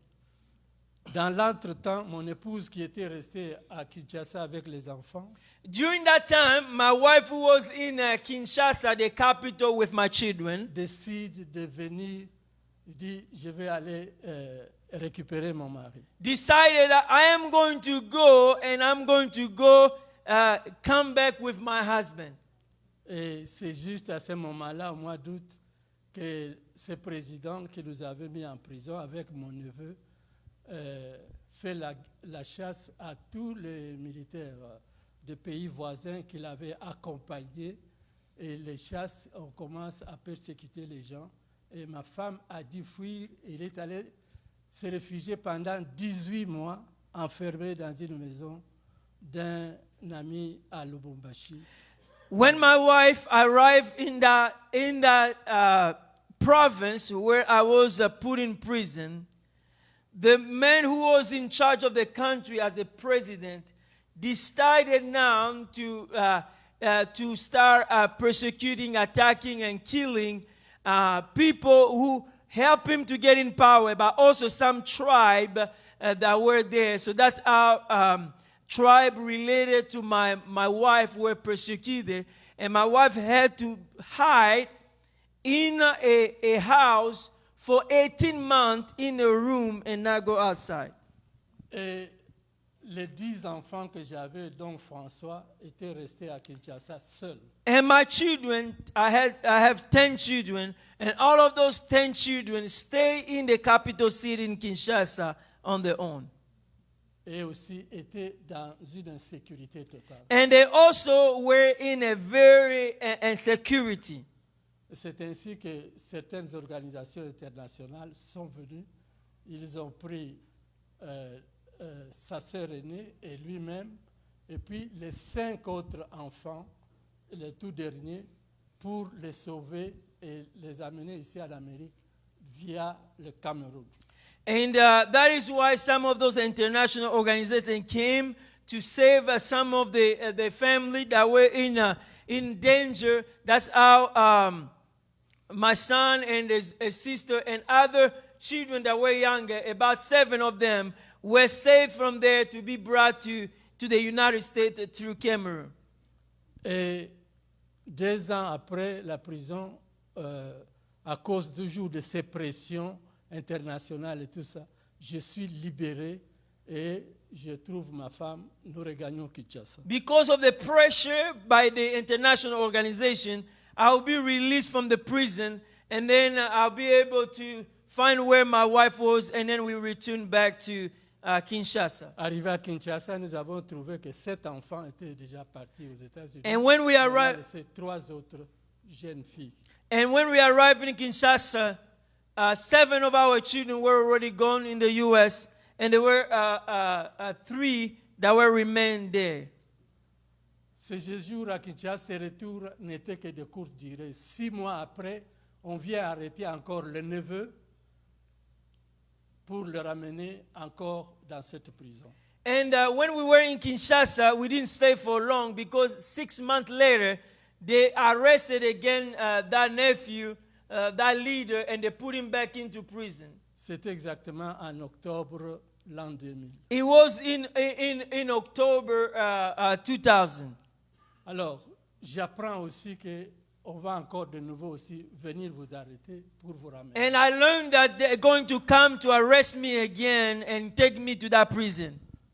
Dans l'entretemps, mon épouse qui était restée à Kinshasa avec les enfants, During that time, my wife who was in Kinshasa, the capital, with my children, décide de venir, dit je vais aller récupérer mon mari. decided that I am going to go and I'm going to go come back with my husband. Et c'est juste à ce moment-là, au mois d'août, que ce président qui nous avait mis en prison avec mon neveu fait la chasse à tous les militaires des pays voisins qu'il avait accompagnés. Et les chasses, on commence à persécuter les gens. Et ma femme a dû fuir. Il est allé se réfugier pendant 18 mois, enfermé dans une maison d'un ami à Lubumbashi. When my wife arrived in that province where I was put in prison, the man who was in charge of the country as the president decided now to start persecuting, attacking, and killing people who helped him to get in power, but also some tribe that were there. So that's how tribe related to my wife were persecuted. And my wife had to hide in a house for 18 months in a room and not go outside. Et les 10 enfants que j'avais, dont François, étaient restés à Kinshasa seuls. And my children, I have 10 children, and all of those 10 children stay in the capital city in Kinshasa on their own. Et aussi étaient dans une insécurité totale. And they also were in a very insecurity. C'est ainsi que certaines organisations internationales sont venues. Ils ont pris sa sœur aînée et lui-même, et puis les 5 autres enfants, les tout derniers, pour les sauver et les amener ici en Amérique via le Cameroun. And that is why some of those international organizations came to save some of the family that were in danger. That's how my son and his sister and other children that were younger, about 7 of them, were saved from there to be brought to the United States through Cameroon. Et 2 ans après la prison, à cause toujours de ces pressions internationales et tout ça, je suis libéré et je trouve ma femme, nous regagnons Kinshasa. Because of the pressure by the international organization, I'll be released from the prison, and then I'll be able to find where my wife was, and then we return back to Kinshasa. Arrivé à Kinshasa, nous avons trouvé que 7 enfants étaient déjà partis aux États-Unis. And when we On a arrived, laissé 3 autres jeunes filles. and when we arrived in Kinshasa, 7 of our children were already gone in the U.S., and there were 3 that were remained there. Ces jours à Kinshasa, ces retours n'étaient que de courte durée. 6 mois après, on vient arrêter encore le neveu pour le ramener encore dans cette prison. And when we were in Kinshasa, we didn't stay for long because 6 months later, they arrested again that nephew, that leader, and they put him back into prison. C'était exactement en octobre l'an 2000. It was in October 2000. Alors, j'apprends aussi qu'on va encore de nouveau aussi venir vous arrêter pour vous ramener. And I learned that they're going to come to arrest me again and take me to that prison.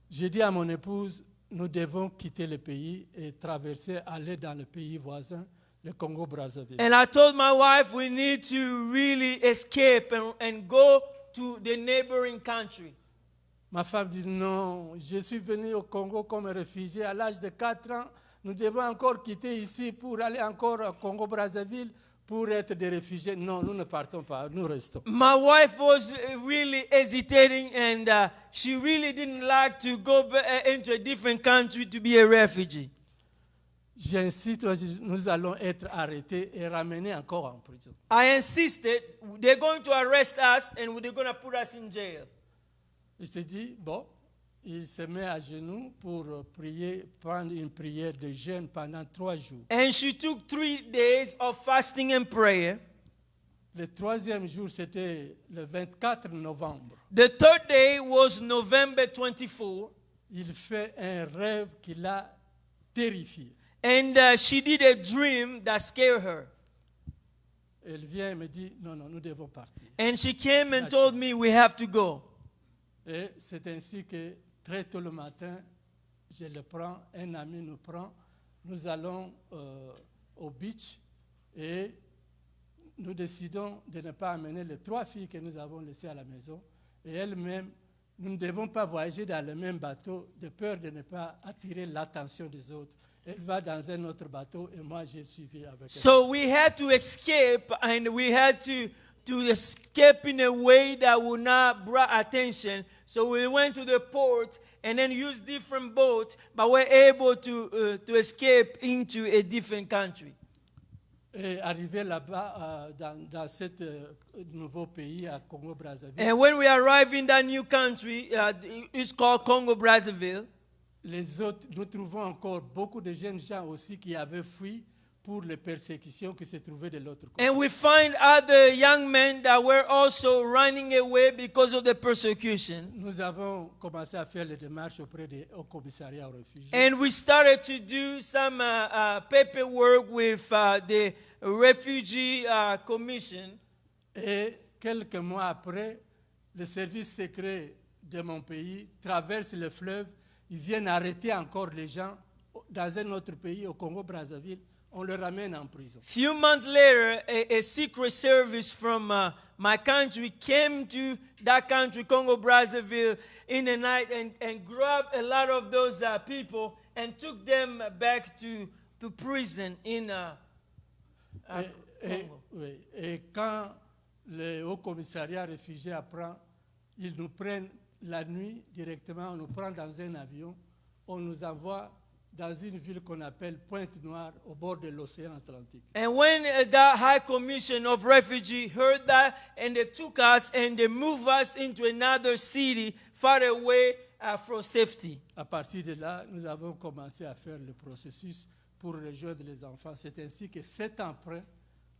J'ai dit à mon épouse, nous devons quitter le pays et traverser, aller dans le pays voisin, le Congo-Brazzaville. And I told my wife we need to really escape and go to the neighboring country. Ma femme dit non, je suis venu au Congo comme réfugié à l'âge de 4 ans. Nous devons encore quitter ici pour aller encore au Congo-Brazzaville pour être des réfugiés. Non, nous ne partons pas, nous restons. My wife was really hesitating, and she really didn't like to go into a different country to be a refugee. J'insiste, nous allons être arrêtés et ramenés encore en prison. I insisted, they're going to arrest us and they're going to put us in jail. Il s'est dit, bon, il se met à genoux pour prier, prendre une prière de jeûne pendant 3 jours. And she took 3 days of fasting and prayer. Le 3e jour, c'était le 24 novembre. The 3rd day was November 24. Il fait un rêve qui l'a terrifié. And she did a dream that scared her. Elle vient et me dit, non, non, nous devons partir. And she came and told me we have to go. Et c'est ainsi que très tôt le matin, je le prends, un ami nous prend, nous allons au beach et nous décidons de ne pas amener les 3 filles que nous avons laissées à la maison. Et elles-mêmes, nous ne devons pas voyager dans le même bateau de peur de ne pas attirer l'attention des autres. Elle va dans un autre bateau et moi j'ai suivi avec elle. So we had to escape, and we had to escape in a way that would not bring attention. So we went to the port and then used different boats, but we're able to escape into a different country. Et arrivé là-bas, dans ce nouveau pays, à Congo-Brazzaville, And when we arrived in that new country, it's called Congo-Brazzaville. les autres, nous trouvons encore beaucoup de jeunes gens aussi qui avaient fui pour les persécutions qui se trouvaient de l'autre côté. And we find other young men that were also running away because of the persecution. Nous avons commencé à faire les démarches auprès au commissariat aux réfugiés. And we started to do some paperwork with the Refugee Commission. Et quelques mois après, les services secrets de mon pays traversent le fleuve, ils viennent arrêter encore les gens dans un autre pays, au Congo-Brazzaville, on les ramène en prison. Few months later, a secret service from my country came to that country, Congo Brazzaville, in the night and grabbed a lot of those people and took them back to prison in Congo. Oui. Et quand le Haut Commissariat réfugié apprend, ils nous prennent la nuit directement, on nous prend dans un avion, on nous envoie dans une ville qu'on appelle Pointe-Noire, au bord de l'océan Atlantique. And when the High Commission of Refugee heard that, and they took us and they moved us into another city far away for safety. À partir de là, nous avons commencé à faire le processus pour rejoindre les enfants. C'est ainsi que 7 ans après,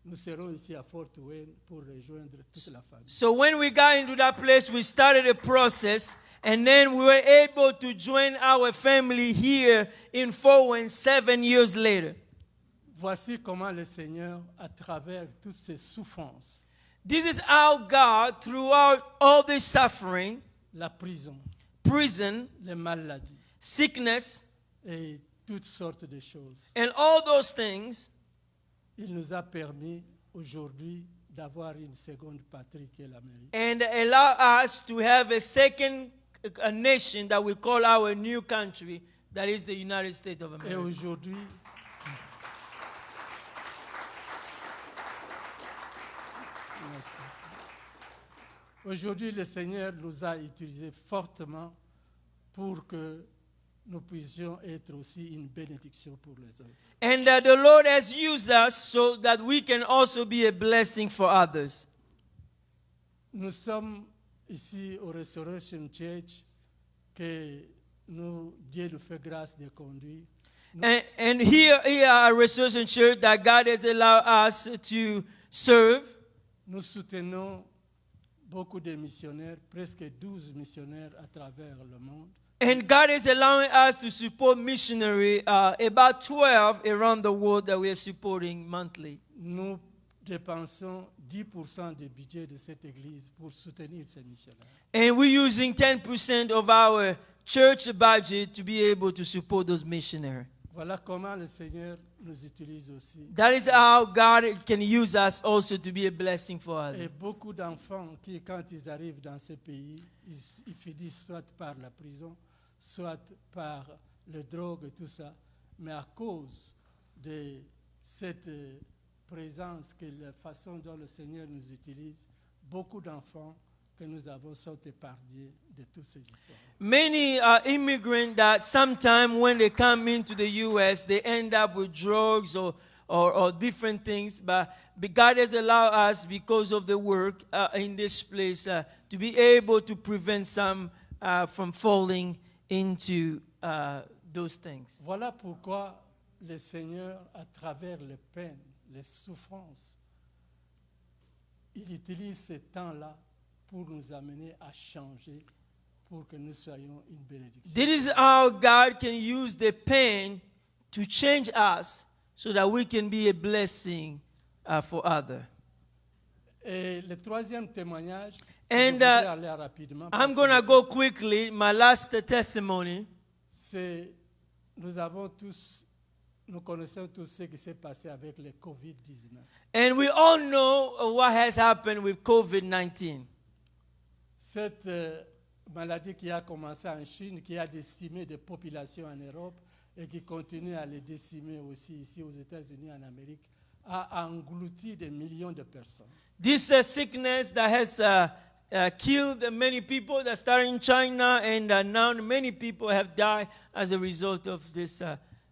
nous serons ici à Fort Wayne pour rejoindre toute la famille. So when we got into that place, we started a process, and then we were able to join our family here in Fort Wayne 7 years later. Voici comment le Seigneur, à travers toutes ces souffrances, This is how God, throughout all this suffering, la prison, prison, les maladies sickness, et toutes sortes de choses, and all those things, il nous a permis aujourd'hui d'avoir une seconde patrie qui est l'Amérique. and allow us to have a nation that we call our new country, that is the United States of Et America. aujourd'hui, merci. Aujourd'hui, le Seigneur nous a utilisés fortement pour que nous puissions être aussi une bénédiction pour les autres. And the Lord has used us so that we can also be a blessing for others. Nous sommes ici au Restoration Church que Dieu nous fait grâce de conduire. And here at Restoration Church that God has allowed us to serve. Nous soutenons beaucoup de missionnaires, presque 12 missionnaires à travers le monde. And God is allowing us to support missionary, about 12 around the world that we are supporting monthly. Nous dépensons 10% du budget de cette église pour soutenir ces missionnaires. And we're using 10% of our church budget to be able to support those missionaries. Voilà comment le Seigneur nous utilise aussi. That is how God can use us also to be a blessing for Et others. beaucoup d'enfants qui, quand ils arrivent dans ces pays, ils finissent soit par la prison, soit par le drogue et tout ça. Mais à cause de cette présence, que la façon dont le Seigneur nous utilise, beaucoup d'enfants que nous avons sont épargnés de toutes ces histoires. Many immigrants that sometimes when they come into the U.S., they end up with drugs or different things. But God has allowed us, because of the work in this place, to be able to prevent some from falling into those things. Voilà pourquoi le Seigneur, à travers les peines, les souffrances, il utilise ce temps-là pour nous amener à changer, pour que nous soyons une bénédiction. This is how God can use the pain to change us so that we can be a blessing for others. Et le troisième témoignage, And, je voudrais aller rapidement, parce I'm going to que go quickly. My last testimony. c'est, nous connaissons tous ce qui s'est passé avec le COVID-19. And we all know what has happened with COVID-19. Cette maladie qui a commencé en Chine, qui a décimé des populations en Europe et qui continue à les décimer aussi ici aux États-Unis, en Amérique, a englouti des millions de personnes. This sickness that has killed many people that started in China, and now many people have died as a result of this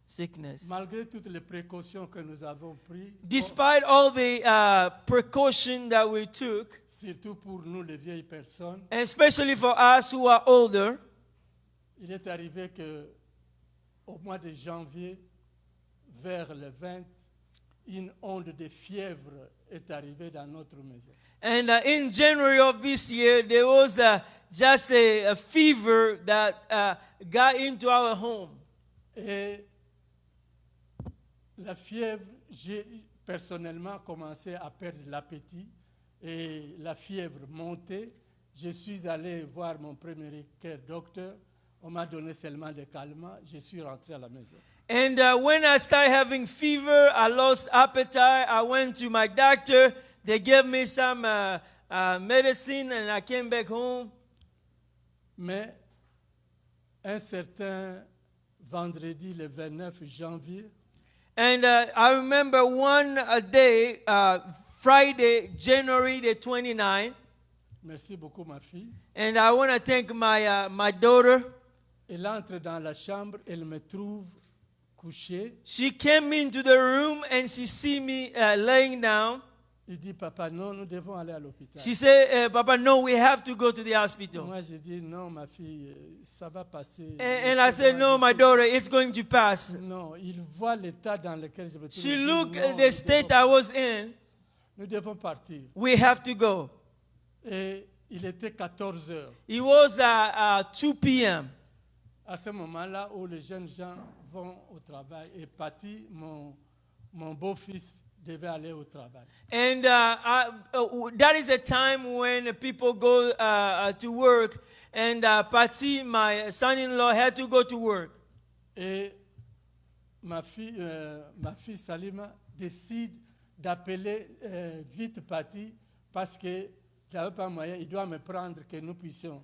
sickness. Malgré toutes les précautions que nous avons prises, Despite all the precaution that we took, surtout pour nous les vieilles personnes, and especially for us who are older, il est arrivé que au mois de janvier, vers le 20, une onde de fièvre est arrivée dans notre maison. and in January of this year, there was just a fever that got into our home. Et la fièvre, j'ai personnellement commencé à perdre l'appétit et la fièvre montait. Je suis allé voir mon premier docteur. On m'a donné seulement des calmants. Je suis rentré à la maison. And when I started having fever, I lost appetite. I went to my doctor. They gave me some medicine and I came back home. Mais un certain vendredi, le 29 janvier, And I remember one day, Friday, January the 29th. merci beaucoup ma fille, And I want to thank my daughter. elle entre dans la chambre, elle me trouve couché. She came into the room and she see me laying down. Il dit, papa, non, nous devons aller à l'hôpital. She said, Papa, no, we have to go to the hospital. Moi, j'ai dit, non, ma fille, ça va passer. And I said, no, my daughter, it's going to pass. Non, il voit l'état dans lequel je me trouve. She Il dit, looked non, at the state I was in. nous devons partir. We have to go. Et il était 14 heures. It was 2 p.m. À ce moment-là où les jeunes gens vont au travail, et Patty, mon beau-fils, devait aller au travail. And that is a time when people go to work. And Patty, my son-in-law, had to go to work. Et ma fille Salima décide d'appeler vite Patty parce que j'avais pas moyen, il doit me prendre que nous puissions.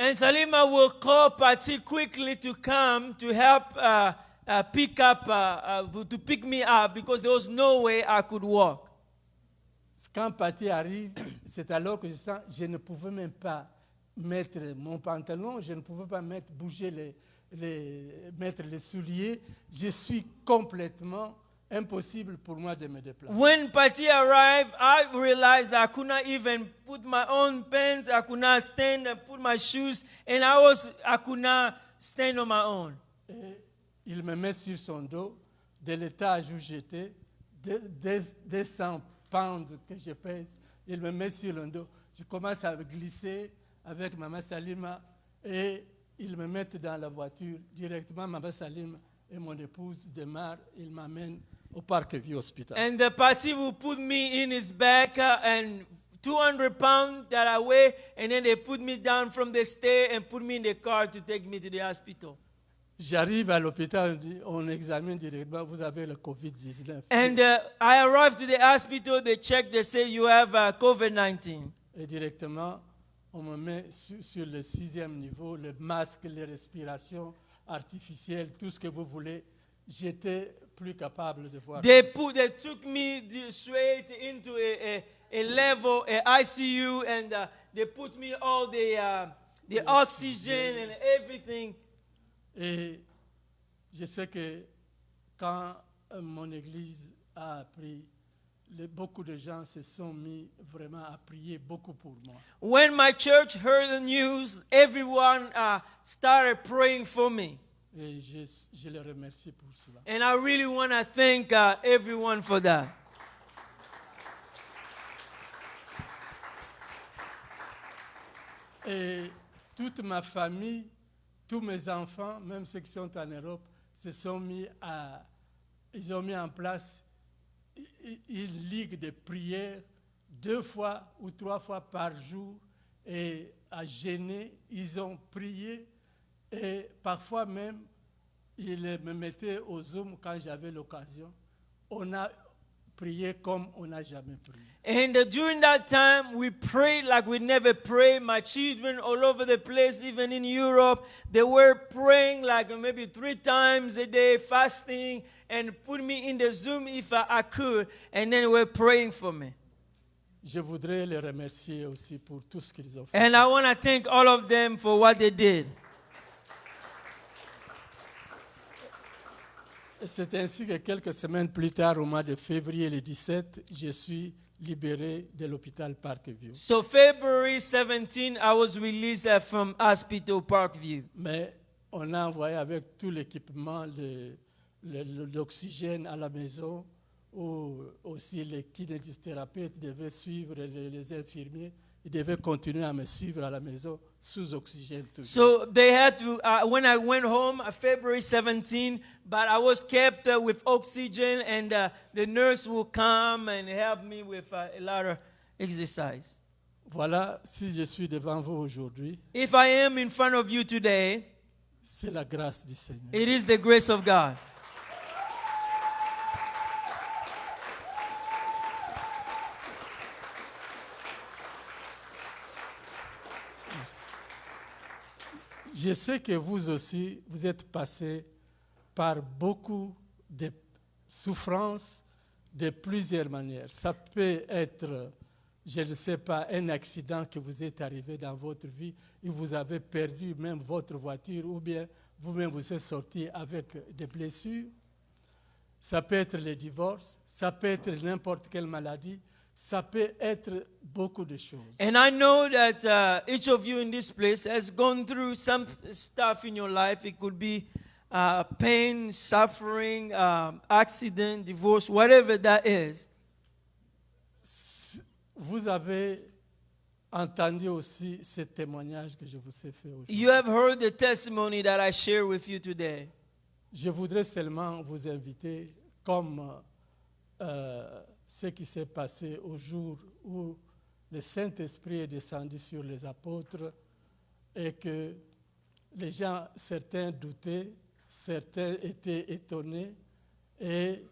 And Salima will call Patty quickly to come to help to pick me up because there was no way I could walk. Quand Patty arrive, c'est alors que je ne pouvais même pas mettre mon pantalon, je ne pouvais pas bouger mettre les souliers. Je suis complètement impossible pour moi de me déplacer. When Patty arrived, I realized that I could not even put my own pants. I could not stand and put my shoes, and I could not stand on my own. Et il me met sur son dos, de l'étage où j'étais, 200 pounds que je pèse, il me met sur le dos. Je commence à glisser avec Maman Salima et ils me mettent dans la voiture directement. Maman Salima et mon épouse démarrent, ils m'amènent au Parkview Hospital. And the Patty will put me in his back and 200 pounds that I weigh, and then they put me down from the stair and put me in the car to take me to the hospital. J'arrive à l'hôpital, on examine directement, vous avez le COVID-19. And I arrived to the hospital, they checked, they say you have COVID-19. Et directement, on me met sur le 6e niveau, le masque, les respirations artificielles, tout ce que vous voulez. J'étais plus capable de voir. They took me straight into a level, a ICU, and they put me all the oxygen and everything. Et je sais que quand mon église a appris, beaucoup de gens se sont mis vraiment à prier beaucoup pour moi. When my church heard the news, everyone started praying for me. Et je les remercie pour cela. And I really want to thank everyone for that. Et toute ma famille, tous mes enfants, même ceux qui sont en Europe, ils ont mis en place une ligue de prière 2 fois ou 3 fois par jour et à Genève, ils ont prié et parfois même ils me mettaient au Zoom quand j'avais l'occasion. On a prié comme on n'a jamais prié. And during that time, we prayed like we never prayed. My children all over the place, even in Europe, they were praying like maybe 3 times a day, fasting, and put me in the Zoom if I could, and then were praying for me. Je voudrais les remercier aussi pour tout ce qu'ils ont fait. And I want to thank all of them for what they did. C'est ainsi que quelques semaines plus tard, au mois de février le 17, je suis libéré de l'hôpital Parkview. So February 17, I was released from Hospital Parkview. Mais on a envoyé avec tout l'équipement, l'oxygène à la maison, où aussi les kinésithérapeutes devaient suivre les infirmiers. Ils devaient continuer à me suivre à la maison sous oxygène. So they had to, when I went home, February 17, but I was kept with oxygen, and the nurse will come and help me with a lot of exercise. Voilà, si je suis devant vous aujourd'hui, If I am in front of you today, c'est la grâce du Seigneur. it is the grace of God. Je sais que vous aussi, vous êtes passé par beaucoup de souffrances de plusieurs manières. Ça peut être, je ne sais pas, un accident que vous est arrivé dans votre vie et vous avez perdu même votre voiture ou bien vous-même vous êtes sorti avec des blessures. Ça peut être le divorce, ça peut être n'importe quelle maladie, ça peut être beaucoup de choses. And I know that each of you in this place has gone through some stuff in your life. It could be pain, suffering, accident, divorce, whatever that is. Vous avez entendu aussi ce témoignage que je vous ai fait aujourd'hui. You have heard the testimony that I share with you today. Je voudrais seulement vous inviter, comme ce qui s'est passé au jour où le Saint-Esprit est descendu sur les apôtres et que les gens, certains doutaient, certains étaient étonnés et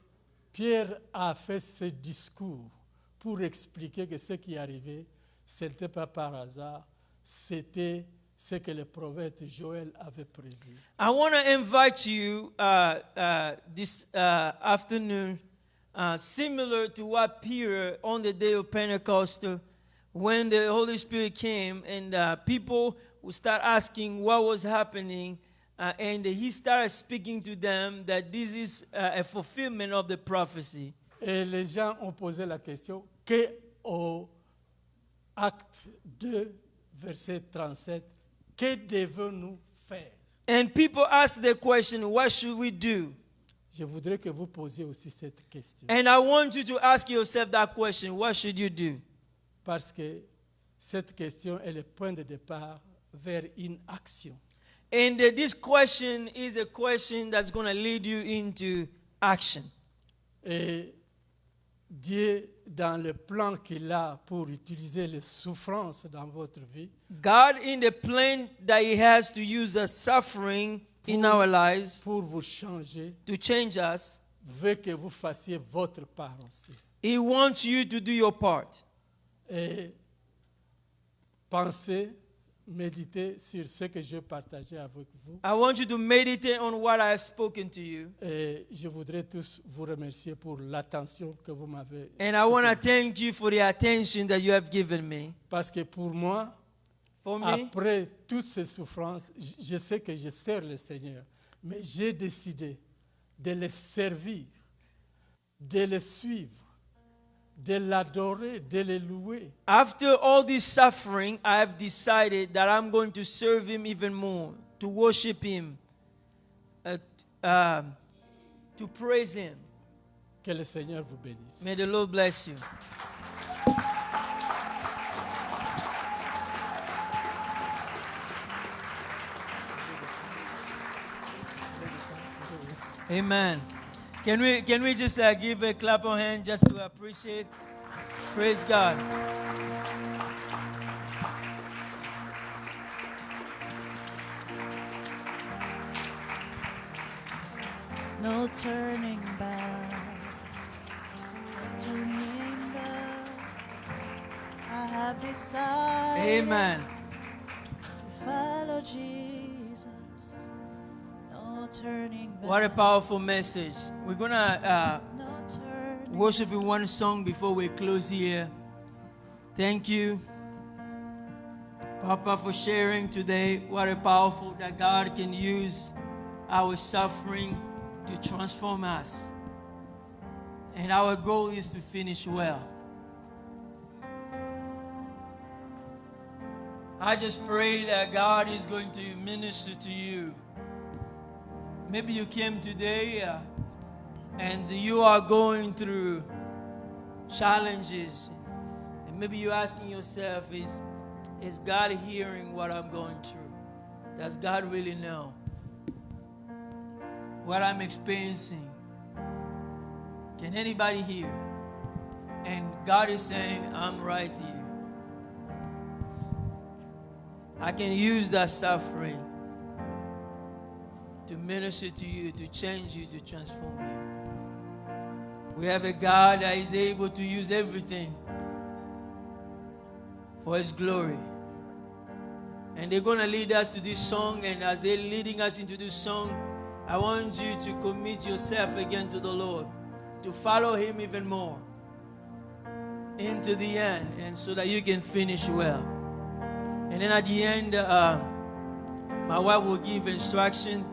Pierre a fait ce discours pour expliquer que ce qui arrivait, ce n'était pas par hasard, c'était ce que le prophète Joël avait prédit. I want to invite you this afternoon, similar to what Peter on the day of Pentecost, when the Holy Spirit came and people would start asking what was happening, and he started speaking to them that this is a fulfillment of the prophecy. Et les gens ont posé la question, qu'au acte 2, verset 37, que devons-nous faire? And people ask the question, what should we do? Je voudrais que vous posiez aussi cette question. And I want you to ask yourself that question, what should you do? Parce que cette question est le point de départ vers une action. And this question is a question that's going to lead you into action. Et Dieu, dans le plan qu'il a pour utiliser les souffrances dans votre vie, God, in the plan that He has to use the suffering in our lives pour vous changer, to change us, veut que vous fassiez votre part aussi. He wants you to do your part. Et pensez, méditez sur ce que je partageais avec vous. I want you to meditate on what I have spoken to you. Et je voudrais tous vous remercier pour l'attention que vous m'avez. And I want to thank you for the attention that you have given me. Parce que pour moi, For me, après toutes ces souffrances, je sais que je sers le Seigneur, mais j'ai décidé de le servir, de le suivre, de l'adorer, de le louer. after all this suffering, I have decided that I'm going to serve Him even more, to worship Him, to praise Him. Que le Seigneur vous bénisse. May the Lord bless you. Amen. Can we just give a clap of hands just to appreciate? Praise God. No turning back, no turning back. I have decided Amen. to follow Jesus. No turning back. What a powerful message. We're going to No turning worship in one song before we close here. Thank you, Papa, for sharing today. What a powerful that God can use our suffering to transform us. And our goal is to finish well. I just pray that God is going to minister to you. Maybe you came today and you are going through challenges. And maybe you're asking yourself, is God hearing what I'm going through? Does God really know what I'm experiencing? Can anybody hear? And God is saying, I'm right here. I can use that suffering to minister to you, to change you, to transform you. We have a God that is able to use everything for His glory. And they're going to lead us to this song, and as they're leading us into this song, I want you to commit yourself again to the Lord, to follow Him even more into the end, and so that you can finish well. And then at the end, my wife will give instruction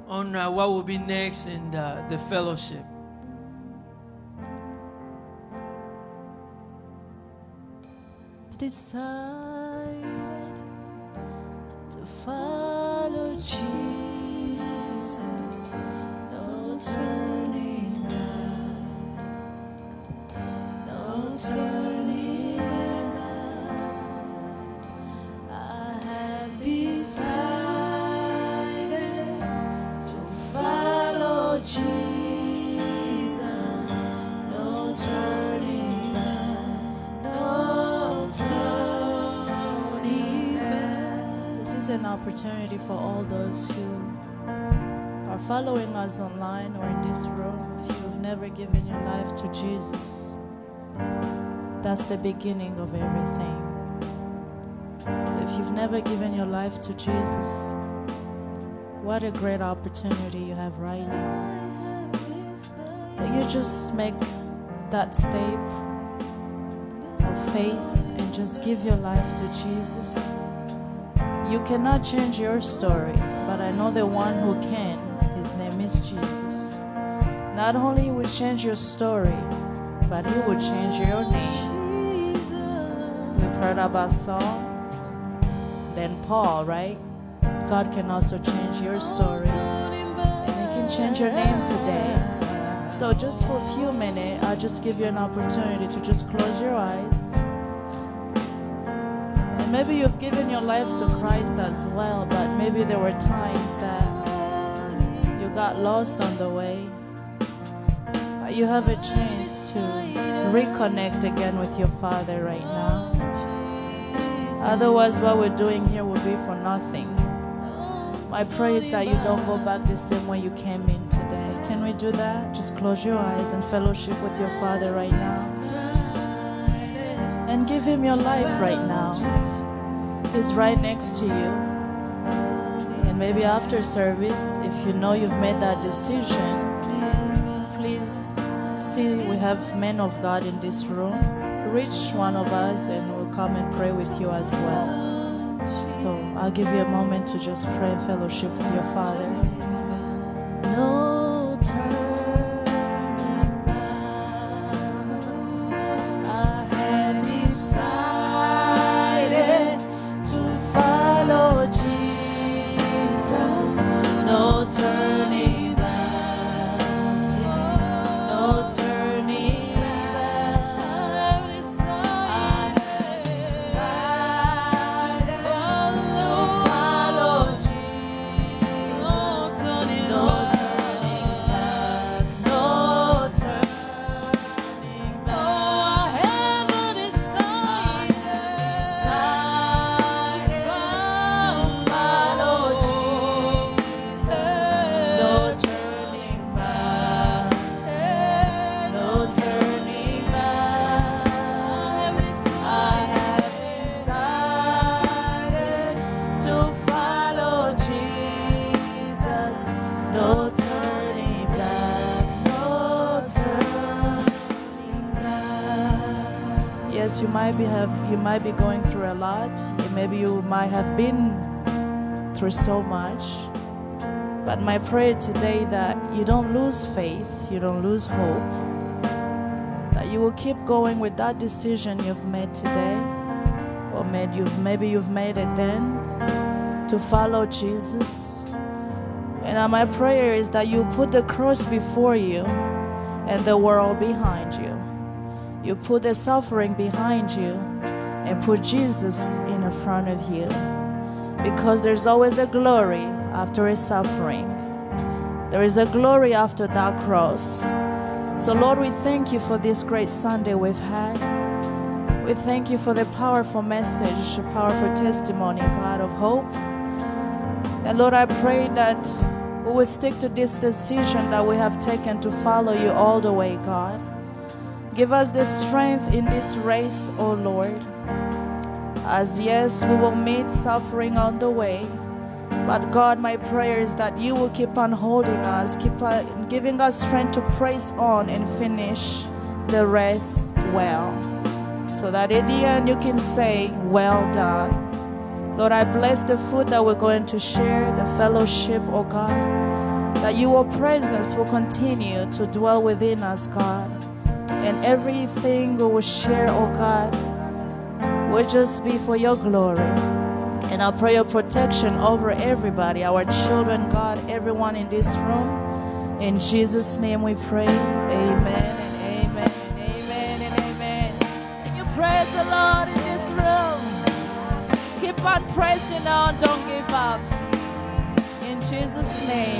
on what will be next in the fellowship. Decided to follow Jesus, no turning back, no turning back. I have decided to follow Jesus, no turning back, no turning back. This is an opportunity for all those who are following us online or in this room. If you've never given your life to Jesus, that's the beginning of everything. So if you've never given your life to Jesus, what a great opportunity you have right now. That you just make that step of faith and just give your life to Jesus. You cannot change your story, but I know the one who can. His name is Jesus. Not only will change your story, but He will change your name. We've heard about Saul, then Paul, right? God can also change your story, and He can change your name today. So just for a few minutes, I'll just give you an opportunity to just close your eyes. And maybe you've given your life to Christ as well, but maybe there were times that you got lost on the way. But you have a chance to reconnect again with your Father right now. Otherwise, what we're doing here will be for nothing. My prayer is that you don't go back the same way you came in today. Can we do that? Just close your eyes and fellowship with your Father right now. And give Him your life right now. He's right next to you. And maybe after service, if you know you've made that decision, please see we have men of God in this room. Reach one of us and we'll come and pray with you as well. So I'll give you a moment to just pray and fellowship with your Father. No turning back. I have decided to follow Jesus. No turning back. No turning back. I have decided to follow Jesus. No turning back. No turning back. I have decided to follow Jesus. No turning back. No turning back. I have decided to follow Jesus. No turning back. No turning back. Yes, you might be going through a lot. Maybe you might have been through so much. But my prayer today that you don't lose faith, you don't lose hope, that you will keep going with that decision you've made today, or maybe you've made it then, to follow Jesus. And my prayer is that you put the cross before you and the world behind you. You put the suffering behind you and put Jesus in the front of you. Because there's always a glory after a suffering. There is a glory after that cross. So Lord, we thank you for this great Sunday we've had. We thank you for the powerful message, a powerful testimony, God, of hope. And Lord, I pray that we will stick to this decision that we have taken to follow you all the way, God. Give us the strength in this race, O Lord. As yes, we will meet suffering on the way. But God, my prayer is that you will keep on holding us, keep on giving us strength to praise on and finish the race well. So that at the end you can say, well done. Lord, I bless the food that we're going to share, the fellowship, oh God, that your presence will continue to dwell within us, God. And everything we will share, oh God, will just be for your glory. And I pray your protection over everybody, our children, God, everyone in this room. In Jesus' name we pray. Amen and amen and amen and amen. Can you praise the Lord in this room? Keep on pressing on, don't give up. In Jesus' name.